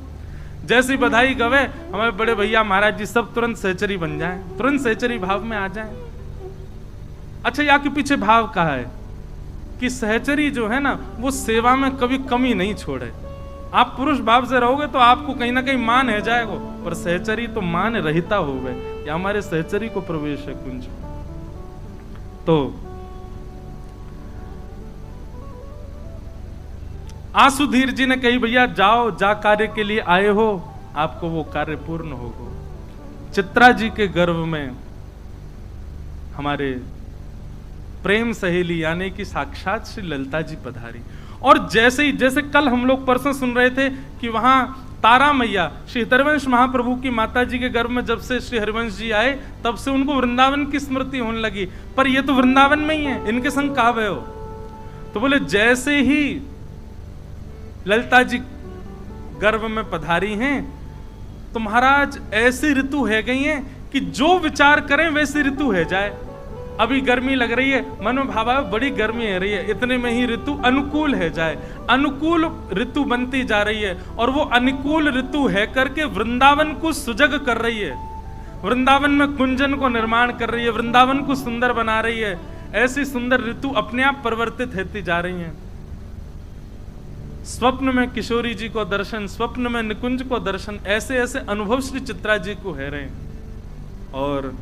जैसी बधाई गवे हमारे बड़े भैया महाराज जी सब तुरंत सहचरी बन जाएं, तुरंत सहचरी भाव में आ जाएं। अच्छा, यहाँ के पीछे भाव कहा है कि सहचरी जो है ना वो सेवा में कभी कमी नहीं छोड़े। आप पुरुष भाव से रहोगे तो आपको कहीं ना कहीं मान है जाएगा, पर सहचरी तो मान रहता हो गए। या हमारे सहचरी को प्रवेश है कुंज। तो आसुधीर जी ने कही भैया जाओ, जा कार्य के लिए आए हो, आपको वो कार्य पूर्ण होगा। चित्रा जी के गर्भ में हमारे प्रेम सहेली यानी कि साक्षात श्री ललिता जी पधारी। और जैसे कल हम लोग परसों सुन रहे थे कि वहां तारा मैया श्री हरिवंश महाप्रभु की माता जी के गर्भ में जब से श्री हरिवंश जी आए तब से उनको वृंदावन की स्मृति होने लगी, पर ये तो वृंदावन में ही है, इनके संग कहां गए हो? तो बोले जैसे ही ललिता जी गर्भ में पधारी हैं तो महाराज ऐसी ऋतु है गई है कि जो विचार करें वैसी ऋतु है जाए। अभी गर्मी लग रही है, मन में भाव है बड़ी गर्मी है रही है, इतने में ही ऋतु अनुकूल है जाए, अनुकूल ऋतु बनती जा रही है। और वो अनुकूल ऋतु है करके वृंदावन को सुजग कर रही है, वृंदावन में कुंजन को निर्माण कर रही है, वृंदावन को सुंदर बना रही है। ऐसी सुंदर ऋतु अपने आप परिवर्तित होती जा रही है। स्वप्न में किशोरी जी को दर्शन, स्वप्न में निकुंज को दर्शन, ऐसे ऐसे अनुभव श्री चित्रा जी को है रहे। और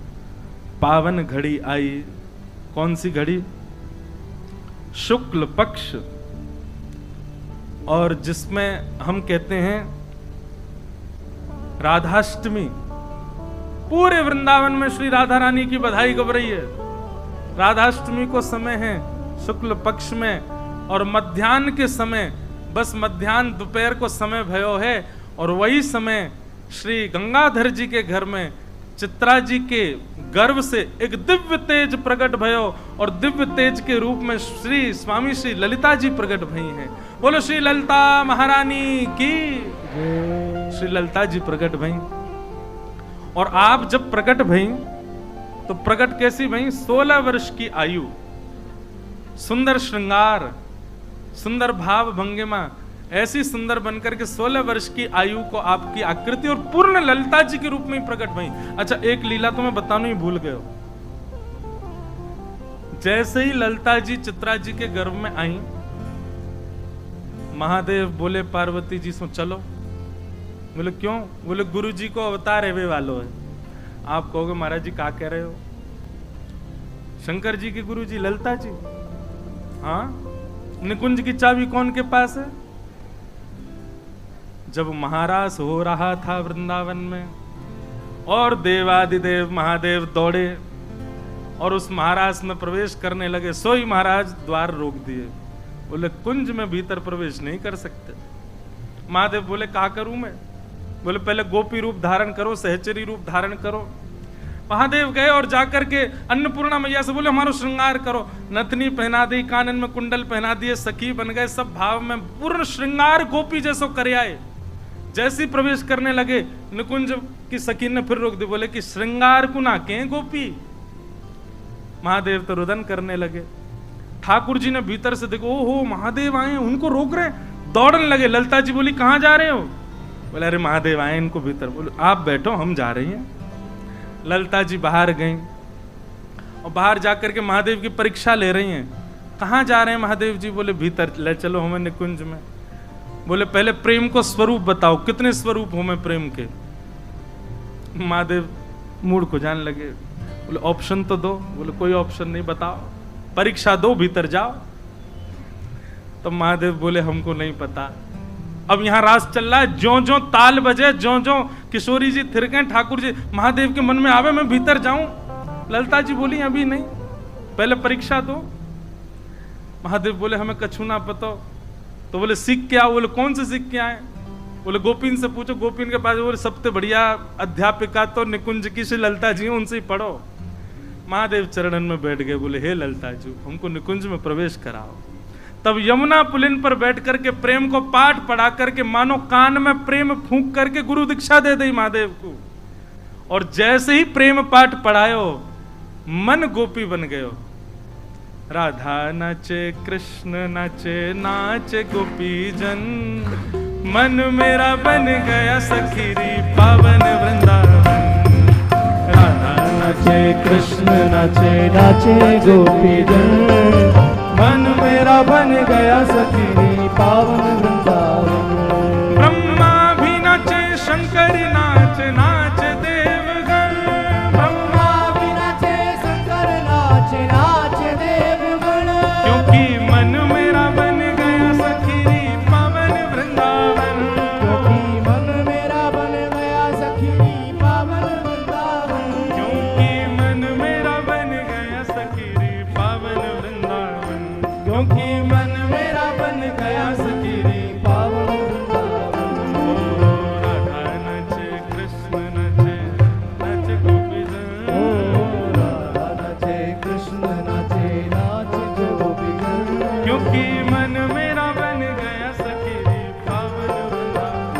पावन घड़ी आई, कौन सी घड़ी? शुक्ल पक्ष, और जिसमें हम कहते हैं राधाष्टमी। पूरे वृंदावन में श्री राधा रानी की बधाई गब रही है। राधाष्टमी को समय है शुक्ल पक्ष में, और मध्याह्न के समय, बस मध्याह्न दोपहर को समय भयो है। और वही समय श्री गंगाधर जी के घर में चित्रा जी के गर्भ से एक दिव्य तेज प्रकट भयो, और दिव्य तेज के रूप में श्री स्वामी श्री ललिता जी प्रकट भई हैं। बोलो श्री ललिता महारानी की। श्री ललिता जी प्रकट भई। और आप जब प्रकट भई तो प्रकट कैसी भई? 16 वर्ष की आयु, सुंदर श्रृंगार, सुंदर भाव भंगिमा, ऐसी सुंदर बनकर के 16 वर्ष की आयु को आपकी आकृति और पूर्ण ललिता जी के रूप में ही प्रकट भई। अच्छा, एक लीला तो मैं बताना ही भूल गए। जैसे ही ललिता जी चित्रा जी के गर्भ में आई, महादेव बोले पार्वती जी से चलो। बोले क्यों? बोले गुरु जी को अवतार है वे वालो है। आप कहोगे महाराज जी क्या कह रहे हो? शंकर जी के गुरु जी ललिता जी। हाँ, निकुंज की चाबी कौन के पास है? जब महारास हो रहा था वृंदावन में और देवादिदेव महादेव दौड़े और उस महारास में प्रवेश करने लगे, सोई महाराज द्वार रोक दिए। बोले कुंज में भीतर प्रवेश नहीं कर सकते। महादेव बोले क्या करूं मैं? बोले पहले गोपी रूप धारण करो, सहचरी रूप धारण करो। महादेव गए और जाकर के अन्नपूर्णा मैया से बोले हमारा श्रृंगार करो। नथनी पहना दी, कानन में कुंडल पहना दिए, सखी बन गए, सब भाव में पूर्ण श्रृंगार गोपी जैसो करे आए। जैसे प्रवेश करने लगे, निकुंज की सखी ने फिर रोक दी। बोले कि श्रृंगार को ना के गोपी। महादेव तो रुदन करने लगे। ठाकुर जी ने भीतर से देखो, ओहो महादेव आए, उनको रोक रहे, दौड़ने लगे। ललिता जी बोली कहां जा रहे हो? बोले अरे महादेव आए इनको भीतर। बोले आप बैठो, हम जा रहे हैं। ललिता जी बाहर गई और बाहर जाकर के महादेव की परीक्षा ले रही हैं। कहां जा रहे हैं महादेव जी? बोले भीतर ले चलो हमें निकुंज में। बोले पहले प्रेम को स्वरूप बताओ, कितने स्वरूप हो मैं प्रेम के? महादेव मूड को जान लगे। बोले ऑप्शन तो दो। बोले कोई ऑप्शन नहीं, बताओ, परीक्षा दो, भीतर जाओ। तो महादेव बोले हमको नहीं पता। अब यहां रास चल रहा है, ज्यों ज्यों ताल बजे, ज्यों ज्यों किशोरी जी थिरके, ठाकुर जी महादेव के मन में आवे मैं भीतर जाऊं। ललिता जी बोली अभी नहीं, पहले परीक्षा दो। महादेव बोले हमें कछु ना पता। तो बोले सीख के आओ। बोले कौन से सीख के आए? बोले गोपीन से पूछो, गोपीन के पास। बोले सबसे बढ़िया अध्यापिका तो निकुंज की श्री ललिता जी, उनसे ही पढ़ो। महादेव चरणन में बैठ गए। बोले हे ललिता जी, हमको निकुंज में प्रवेश कराओ। तब यमुना पुलिन पर बैठ करके प्रेम को पाठ पढ़ा करके मानो कान में प्रेम फूंक करके गुरु दीक्षा दे दी महादेव को। और जैसे ही प्रेम पाठ पढ़ायो, मन गोपी बन गयो। राधा नाचे, कृष्ण नाचे, नाचे गोपी जन, मन मेरा बन गया सखीरी पावन वृंदावन। राधा नाचे, कृष्ण नाचे, नाचे गोपी जन, मन मेरा बन गया सखीरी पावन वृंदावन। ब्रह्मा भी नाचे, शंकर नाचे, नाचे देवगण। ब्रह्मा भी नाचे, शंकर नाचे, नाचे देवगण। क्योंकि मन मेरा बन गया सखीरी पावन वृंदावन। क्योंकि मन मेरा बन गया सखीरी पावन वृंदावन। क्योंकि मन मेरा बन गया सखीरी पावन वृंदावन। क्योंकि मन मेरा बन गया सखीरी पावन वृंदावन। ओ राधा नाचे, कृष्ण नाचे, नाचे गोपी जन। ओ राधा नाचे, कृष्ण नाचे, नाचे गोपी जन। क्योंकि मन मेरा बन गया सखीरी पावन वृंदावन।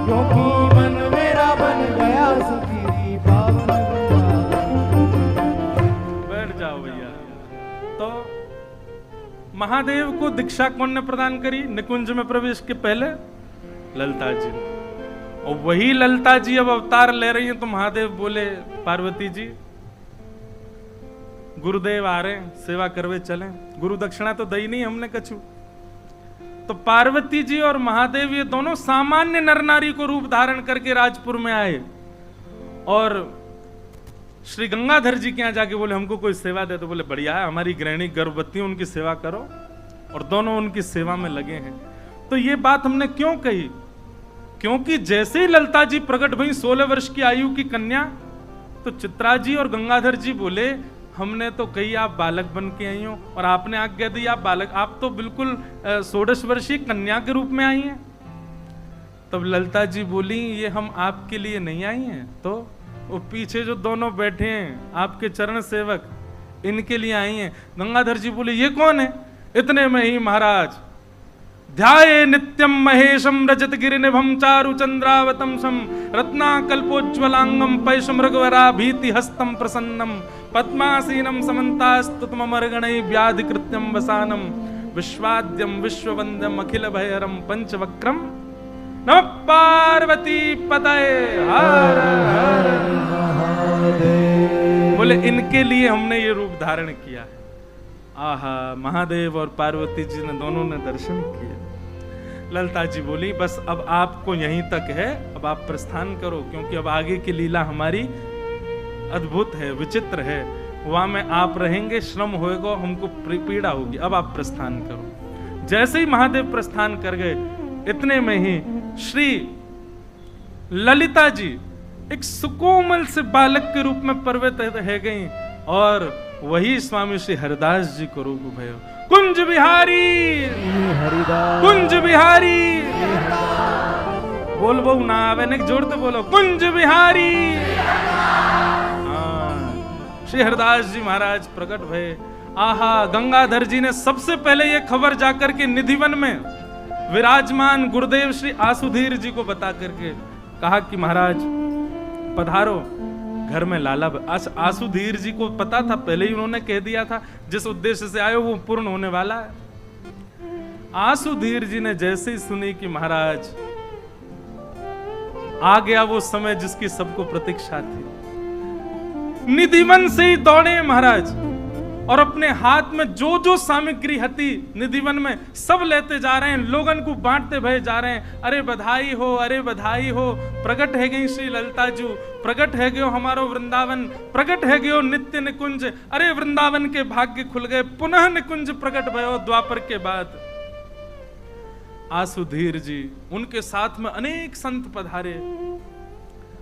क्योंकि मन मेरा बन गया सखीरी पावन वृंदावन। बैठ जाओ भैया। तो महादेव को दीक्षा कौन ने प्रदान करी निकुंज में प्रवेश के पहले? ललिता जी। और वही ललिता जी अब अवतार ले रही हैं। तो महादेव बोले पार्वती जी, गुरुदेव आ रहे हैं, सेवा करवे चलें। गुरु दक्षिणा तो दई नहीं हमने कछु। तो पार्वती जी और महादेव ये दोनों सामान्य नर नारी को रूप धारण करके राजपुर में आए और श्री गंगाधर जी के यहाँ जाके बोले हमको कोई सेवा दे। तो बोले बढ़िया है, हमारी गृहिणी गर्भवती, उनकी सेवा करो। और दोनों उनकी सेवा में लगे हैं। तो ये बात हमने क्यों कही? क्योंकि जैसे ही ललिता जी प्रकट भई 16 वर्ष की आयु की कन्या, तो चित्रा जी और गंगाधर जी बोले हमने तो कही आप बालक बन के आई हो और आपने आज्ञा दी आप बालक, आप तो बिल्कुल 16 वर्षीय कन्या के रूप में आई हैं। तब ललिता जी बोली ये हम आपके लिए नहीं आई हैं, तो वो पीछे जो दोनों बैठे हैं आपके चरण सेवक, इनके लिए आई हैं। गंगाधर जी बोले ये कौन है? इतने में ही महाराज ध्याये नित्यम महेशम रजत गिरिनिभम चारु चंद्रावतंसम रत्नाकल्पोज्ज्वलांगम पैशमृगवरा भीति हस्तम प्रसन्नम पद्मासीनम समन्तास्तुतमर्गणै व्याधिकृत्यम वसानम विश्वाद्यम विश्ववंद्यम अखिल भैरम पंचवक्रम नमः पार्वती पतये हर हर महादेव। बोले इनके लिए हमने ये रूप धारण किया है। आहा, महादेव और पार्वती जी ने दोनों ने दर्शन किए। ललिता जी बोली बस अब आपको यहीं तक है, अब आप प्रस्थान करो, क्योंकि अब आगे की लीला हमारी अद्भुत है, विचित्र है। वहां में आप रहेंगे, श्रम होएगा, हमको पीड़ा होगी, अब आप प्रस्थान करो। जैसे ही महादेव प्रस्थान कर गए, इतने में ही श्री ललिता जी एक सुकोमल से बालक के रूप में प्रकट है गई और वही स्वामी श्री हरिदास जी को रूप भयो। कुंज बिहारी हरिदास, कुंज बिहारी बोल बो ना आवे ने जोड़ते बोलो, कुंज बिहारी। श्री हरिदास जी महाराज प्रकट भये। आहा, गंगाधर जी ने सबसे पहले ये खबर जाकर के निधिवन में विराजमान गुरुदेव श्री आसुधीर जी को बता करके कहा कि महाराज पधारो, घर में लाला। आसुधीर जी को पता था, पहले ही उन्होंने कह दिया था जिस उद्देश्य से आए वो पूर्ण होने वाला है। आसुधीर जी ने जैसे ही सुनी कि महाराज आ गया वो समय जिसकी सबको प्रतीक्षा थी, निधिवन से ही दौड़े महाराज और अपने हाथ में जो जो सामग्री हती निधिवन में सब लेते जा रहे हैं, लोगन को बांटते भये जा रहे हैं। अरे बधाई हो, अरे बधाई हो, प्रकट है गई श्री ललिता जी, प्रकट है गयो हमारो वृंदावन, प्रकट है गयो नित्य निकुंज। अरे वृंदावन के भाग्य खुल गए, पुनः निकुंज प्रकट भयो द्वापर के बाद। आसुधीर जी, उनके साथ में अनेक संत पधारे।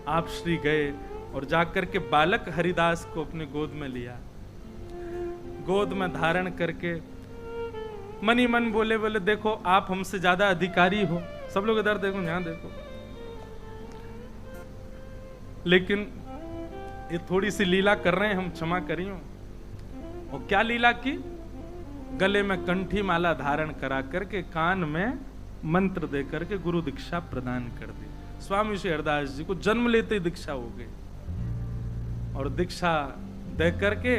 आप श्री गए और जाकर के बालक हरिदास को अपने गोद में लिया, गोद में धारण करके मनी मन बोले बोले देखो आप हमसे ज्यादा अधिकारी हो, सब लोग इधर देखो, यहां देखो, लेकिन ये थोड़ी सी लीला कर रहे हैं, हम क्षमा करियो। और क्या लीला की? गले में कंठी माला धारण करा करके कान में मंत्र दे करके गुरु दीक्षा प्रदान कर दी। स्वामी श्री हरिदास जी को जन्म लेते ही दीक्षा हो गई और दीक्षा दे करके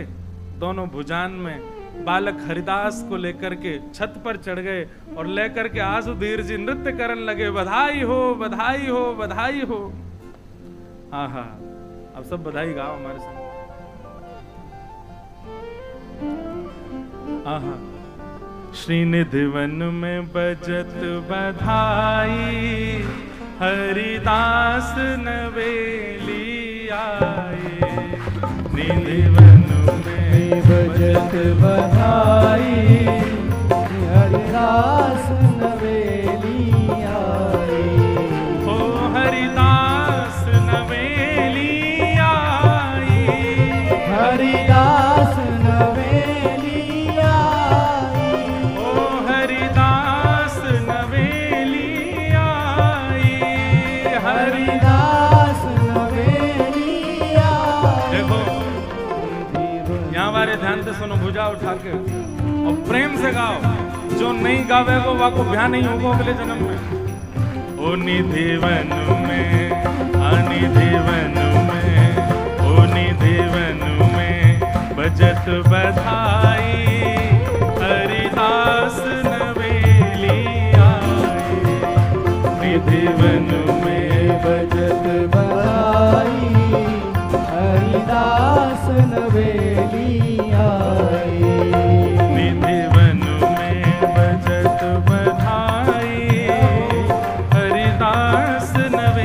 दोनों भुजान में बालक हरिदास को लेकर के छत पर चढ़ गए और लेकर के आसुधीर जी नृत्य करने लगे। बधाई हो, बधाई हो, बधाई हो। आहा, अब सब बधाई गाओ हमारे साथ। आहा, श्रीनिधिवन में बजत बधाई, हरिदास नवेली आए। निधिवन में बजत बधाई, हरिदास नवेली आए। हो हरिदास नवेली आई, हरिदास नवेली आई। हो हरिदास नवेली आई, हरिदास नवेली आई। देखो यहाँ वाले ध्यान से सुनो, भुजा उठा के और प्रेम से गाओ। जो नहीं गावेगा वो आपको ब्याह नहीं होगा अगले जन्म में। ओ निधिवन में, अनिधिवन में, ओ निधिवन में बजत बधाई, हरिदास नवेली आए। निधिवन में बजत बधाई, हरिदास नवेली आए। निधिवन में बजत बधाई, हरिदास नवेली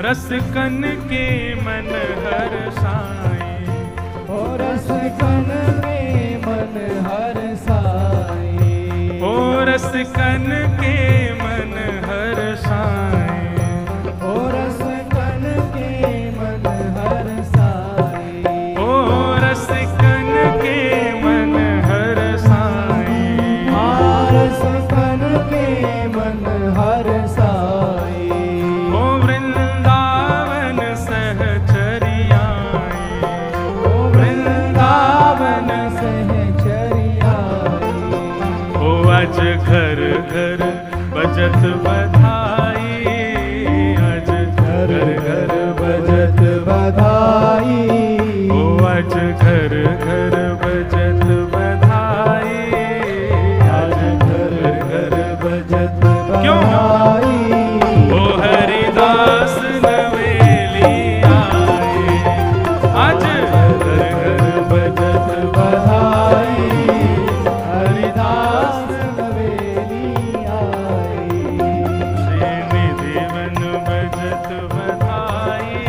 रसकन के मन हर्षाए, ओ रसकन के मन हर्षाए, ओ रसकन के मन हर्षाए, ओ रसकन के मन हर्षाए, ओ रसकन के मन हर्षाए, रसकन के मन हर्षाए, ओ वृंदावन सहचरियाए, ओ वृंदावन सहचरियाए, ओ आज घर घर बजत बधाई, आज घर घर बजत बधाई, ओ आज घर घर बजत बधाई, आज घर घर बजत क्यों? बधाई, ओ हरिदास नवेली आए, आज घर घर बजत बधाई, हरिदास नवेली आए, श्रीनिधिवन बजत बधाई,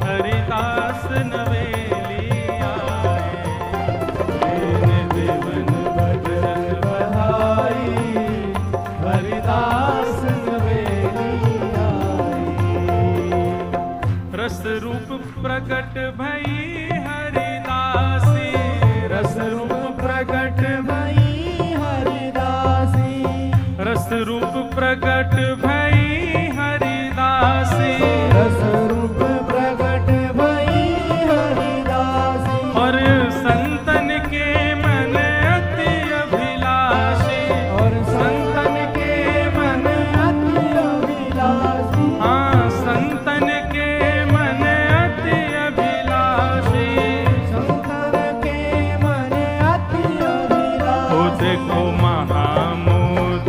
हरिदास नवेली आए, श्रीनिधिवन बजत बधाई, हरिदास नवेली आए, रस रूप प्रकट भई हरिदासी, रस रूप प्रकट भई हरिदासी, रस रूप प्रकट भई हरिदासी, रस रूप प्रकट भई हरिदासी, और संतन के मन अति अभिलाषी, और संतन के मन अति अभिलाषी, हाँ संतन के मन अति अभिलाषी, संतन के मन अति अभिलाषी, ओ देखो महामोद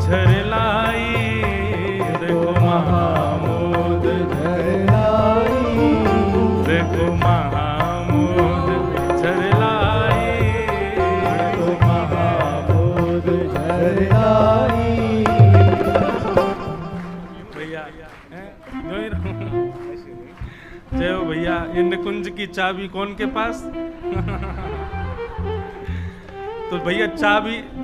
झरलाई, देखो महामोद, झरलाई, देखो महामोद झरलाई, देखो महाबोध झरलाई, भैया हैं? जो ही रहूं। जय हो भैया। ये निकुंज की चाबी कौन के पास? तो भैया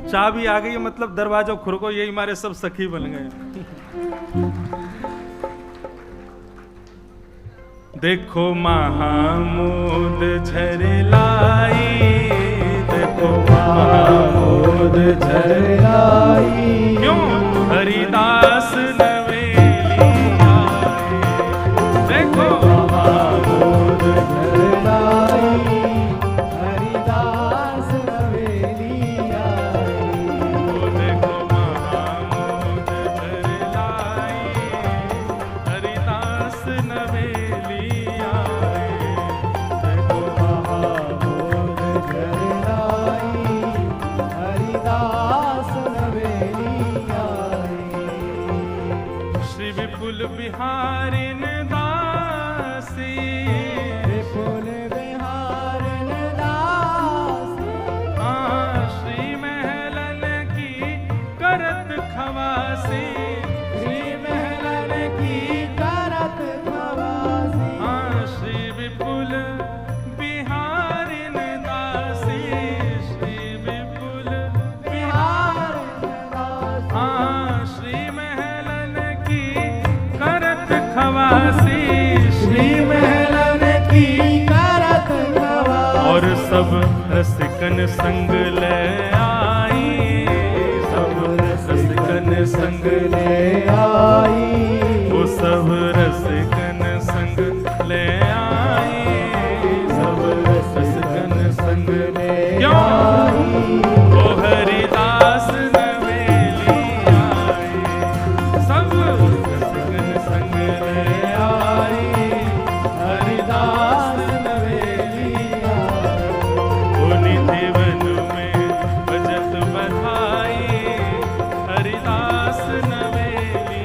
चाबी आ गई, मतलब दरवाजा खुल को, यही हमारे सब सखी बन गए। देखो महामोद झरलाई, देखो महामोद झरलाई, क्यों? हरिदास नवेली आए, देखो महाबोध झरलाई, हरिदास नवेली आए, देखो महामोद झरलाई, हरिदास नवेली आए, देखो महाबोध झरलाई, हरिदास नवेली आए, श्री विपुल बिहारिन दासी, विपुल विहारन दासी, हाँ श्री महलन की करत खवासी, श्री महलन की करत खवासी, हाँ श्री विपुल बिहारिन दासी, श्री विपुल विहारन दासी, हाँ श्री महलन की करत खवासी, श्री महलन की करत खवासी, और सब रसिकन संग ले आई, सब रसिकन संग ले आई, वो सब रसिकन संग ले आई, सब रसिकन संग ले क्यों? आई, ओ हरिदास नवेली आई, सब रसिकन संग ले आई, हरिदास नवेली आए, ओ निधिवन में बजत बधाई, हरिदास नवेली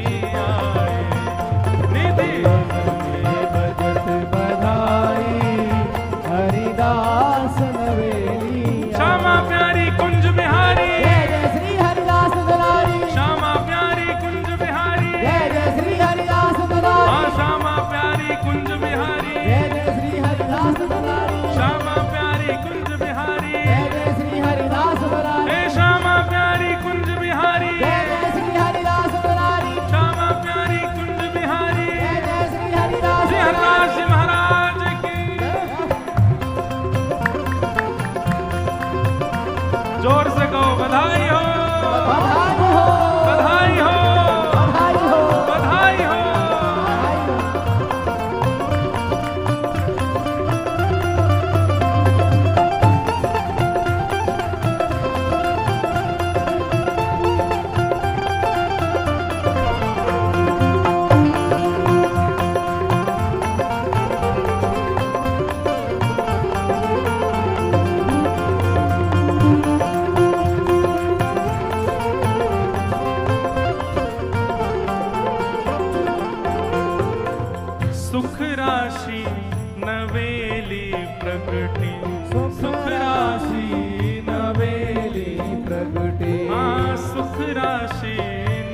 राशि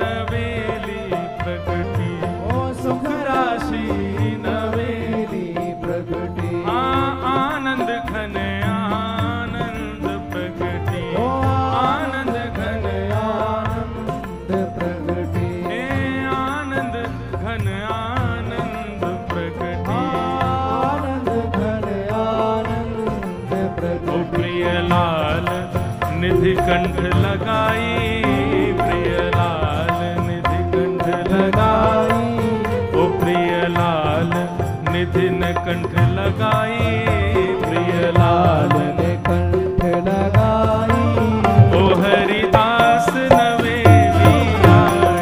नवेली प्रगति, ओ सुख राशि नवेली प्रगति, आनंद घन आनंद प्रगति, ओ आनंद घन आनंद प्रगति, आनंद घन आनंद प्रगति, आनंद घन आनंद ओ प्रगति। प्रिय लाल निधि कंठ लगाई, प्रिय लाल निधि कंठ लगाई, ओ प्रिय लाल निधि न कंठ लगाई, प्रिय लाल ने कंठ लगाई, ओ हरिदास नवेली आए,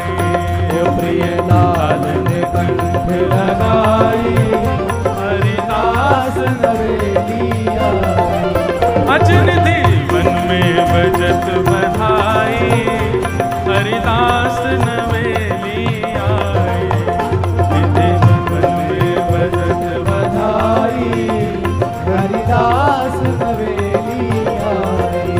ओ प्रिय लाल ने कंठ लगाई, हरिदास नवेली आई। अजनिधि वन में बजत बधाई, हरिदास नवेली आए, निधि वन में बजत बधाई, हरिदास नवेली आई।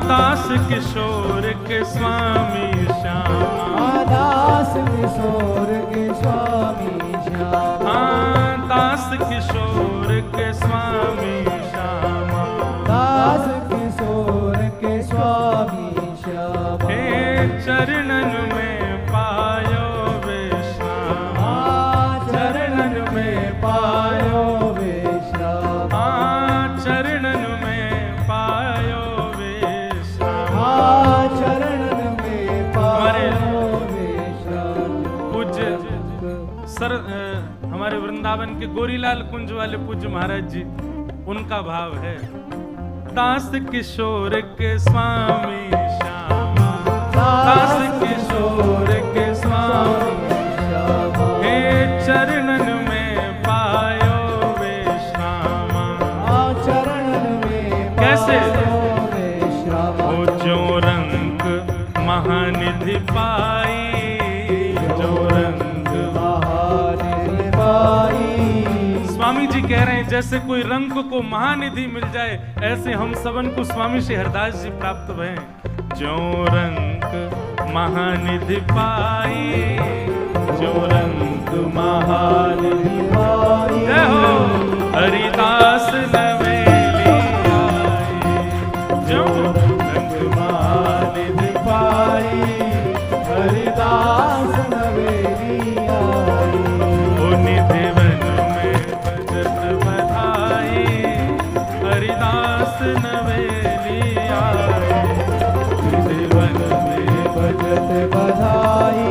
दास किशोर के स्वामी श्यामा, दास किशोर के स्वामी श्यामा, दास किशोर के स्वामी श्यामा, दास किशोर के स्वामी श्यामा। हे चरणन में पायो विश्राम, चरणन में पायो विश्राम, चरणन में पायो विश्राम। चरणन में पायो विश्राम। पूज्य सर हमारे वृंदावन के गोरीलाल कुंज वाले पूज्य महाराज जी, उनका भाव है, दास किशोर के स्वामी श्यामा, दास किशोर के स्वामी श्यामा, हे चरणन में पायो विश्रामा। चरणन में कैसे? पायो विश्राम। ओ जो रंग महानिधि पाई, जो रंग महानिधि पाई। स्वामी जी कह रहे हैं जैसे कोई रंग को महानिधि मिल जाए, ऐसे हम सबन को स्वामी श्री हरदास जी प्राप्त भय। जो रंग महानिधि पाई, जो रंग महानिधि पाई। जय हो हरिदास नवेली आई, जो रंग महानिधि पाई, हरिदास नवेली आई। ओ निधि वन में बजत बधाई, हरिदास नवेली आई, निधि वन में बजत बधाई,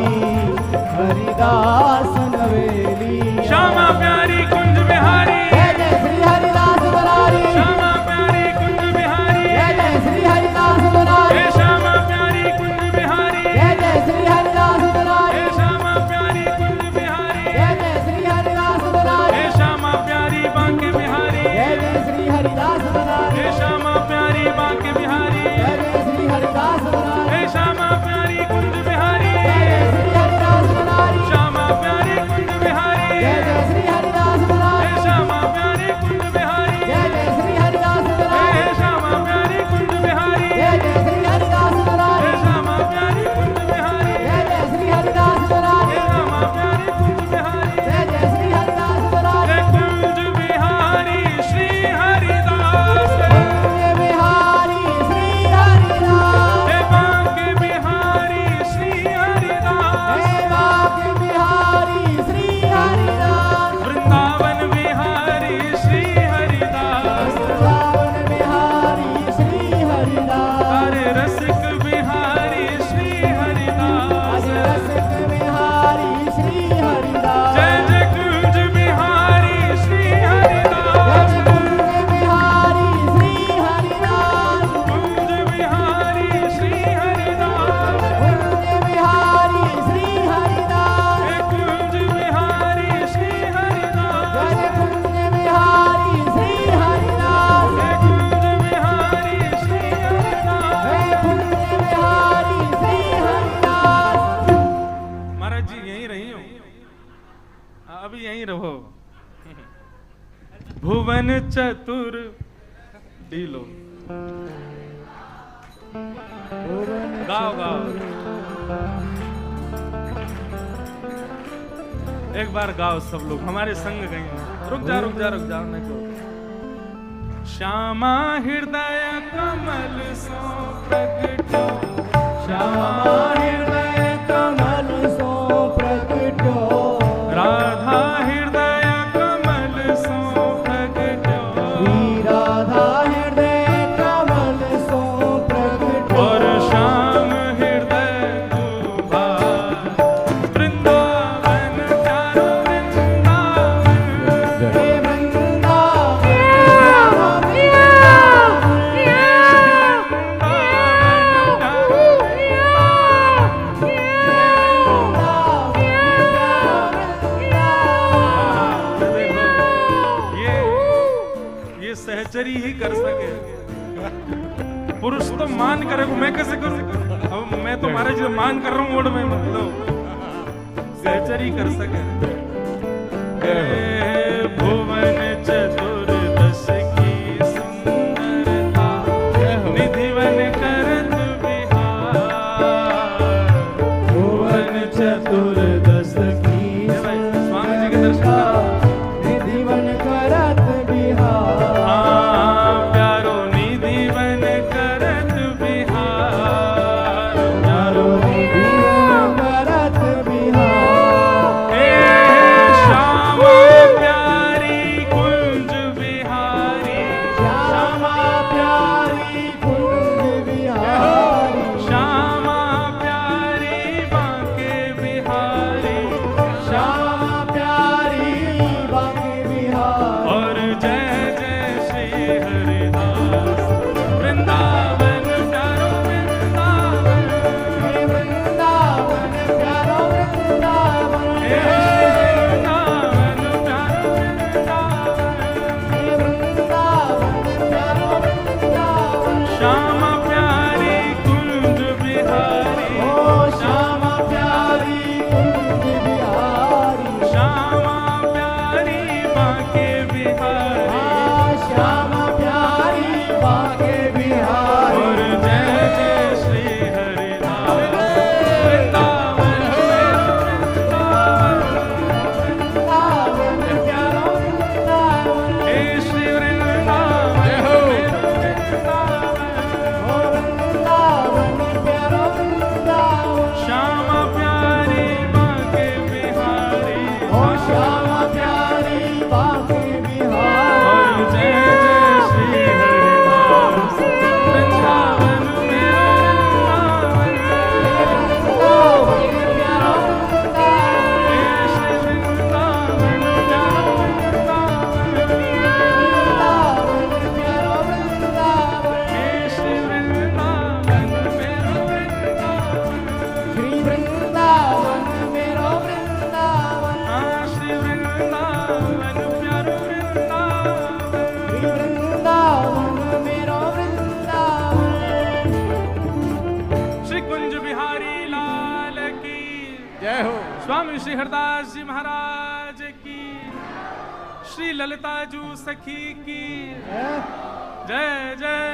हरिदास नवेली। श्यामा प्यारी कुंज बिहारी, जय जय श्री हरिदास बरारी, श्यामा प्यारी कुंज बिहारी, जय जय श्री हरिदास बरारी, हे श्यामा प्यारी कुंज बिहारी, जय जय श्री हरिदास बरारी, हे श्यामा प्यारी कुंज बिहारी, जय जय श्री हरिदास बरारी, हे श्यामा प्यारी बांके बिहारी, जय जय श्री हरिदास बरारी, हे श्यामा प्यारी बांके बिहारी, जय जय श्री हरिदास बरारी, हे श्यामा प्यारी कुंज बिहारी, जय जय श्री हरिदास बरारी, श्यामा प्यारी कुंज बिहारी, जय जय श्री हरिदास बरारी, हे श्यामा प्यारी कुंज बिहारी, जय जय श्री हरिदास बरारी, हे श्यामा प्यारी कुंज बिहारी, जय जय श्री हरिदास बरारी, हे श्यामा प्यारी कुंज बिहारी, जय जय श्री हरिदास बरारी, हे श्यामा प्यारी कुंज बिहारी, जय जय श्री हरिदास बरारी, हे कुंज बिहारी श्री हरिदास, कुंज बिहारी श्री हरिदास, हे बांके बिहारी श्री हरिदास, हे बांके बिहारी श्री हरिदास, वृंदावन बिहारी श्री हरिदास, वृंदावन बिहारी श्री हरिदास, हरे रसिक बिहारी श्री हरिदास, रसिक बिहारी श्री हरिदास, जय जय कुंज बिहारी श्री हरिदास, जय कुंज बिहारी श्री हरिदास, कुंज बिहारी श्री हरिदास, कुंज बिहारी श्री हरिदास, हे कुंज बिहारी श्री हरिदास, जय कुंज बिहारी श्री हरिदास, हे कुंज बिहारी श्री हरिदास। जय कुंज बिहारी श्री हरिदास। महाराज जी यहीं रही हो, अभी यहीं रहो। भुवन चतुर डीलो भुवन गाओ गाओ एक बार गाओ सब लोग हमारे संग गए। रुक जा नहीं तो श्यामा हृदय कमल सो प्रगटो, श्यामा हृदय कमल सो प्रगटो, राधा हृदय कमल सो प्रगटो, राधा हृदय कमल सो प्रगटो, और श्याम हृदय दुभार वृंदावन चारो सहचरी ही कर सके। पुरुष तो मान करे, मैं कैसे करूं? अब मैं तो महाराज जो मान कर रहा हूं ओड में मतलब सहचरी कर सके। भुवन चतुर्दश की सुंदरता निधिवन करत बिहार, भुवन चतुर्दश की स्वामी जी के दर्शन निधिवन करत बिहार, प्यारो निधिवन करत बिहार, प्यारो निधिवन करत बिहार, हे श्यामा प्यारी कुंज बिहारी, श्यामा प्यारी कुंज बिहारी, श्यामा प्यारी बांके बिहारी, श्यामा प्यारी बांके बिहारी, और जय जय श्री हरिदास वृंदावन प्यारो वृंदावन, हे वृंदावन प्यारो वृंदावन, हे वृंदावन प्यारो वृंदावन, हे वृंदावन प्यारो वृंदावन, श्यामा प्यारी कुंज बिहारी, ओ श्यामा प्यारी कुंज बिहारी, श्यामा प्यारी बांके बिहारी, श्यामा प्यारी बांके बिहारी, और जय जय श्री हरिदास वृंदावन वृंदावन प्यारो वृंदावन, हे श्री वृंदावन ओ वृंदावन प्यारो वृंदावन, श्यामा प्यारी बांके बिहारी, ओ श्यामा प्यारी बांके बिहारी, और जय जय श्री हरिदास वृंदावन मेरो वृंदावन, वृंदावन प्यारो वृंदावन, हे श्री वृंदावन प्यारो वृंदावन, वृंदावन प्यारो वृंदावन, हे श्री वृंदावन मेरो वृंदावन, श्री वृंदावन मेरो वृंदावन, हाँ श्री वृंदावन प्यारो वृंदावन, श्री वृंदावन मेरो वृंदावन, श्री कुंज बिहारी लाल की जय हो, स्वामी श्री हरदास जी महाराज की, श्री ललिता जू सखी की जय जय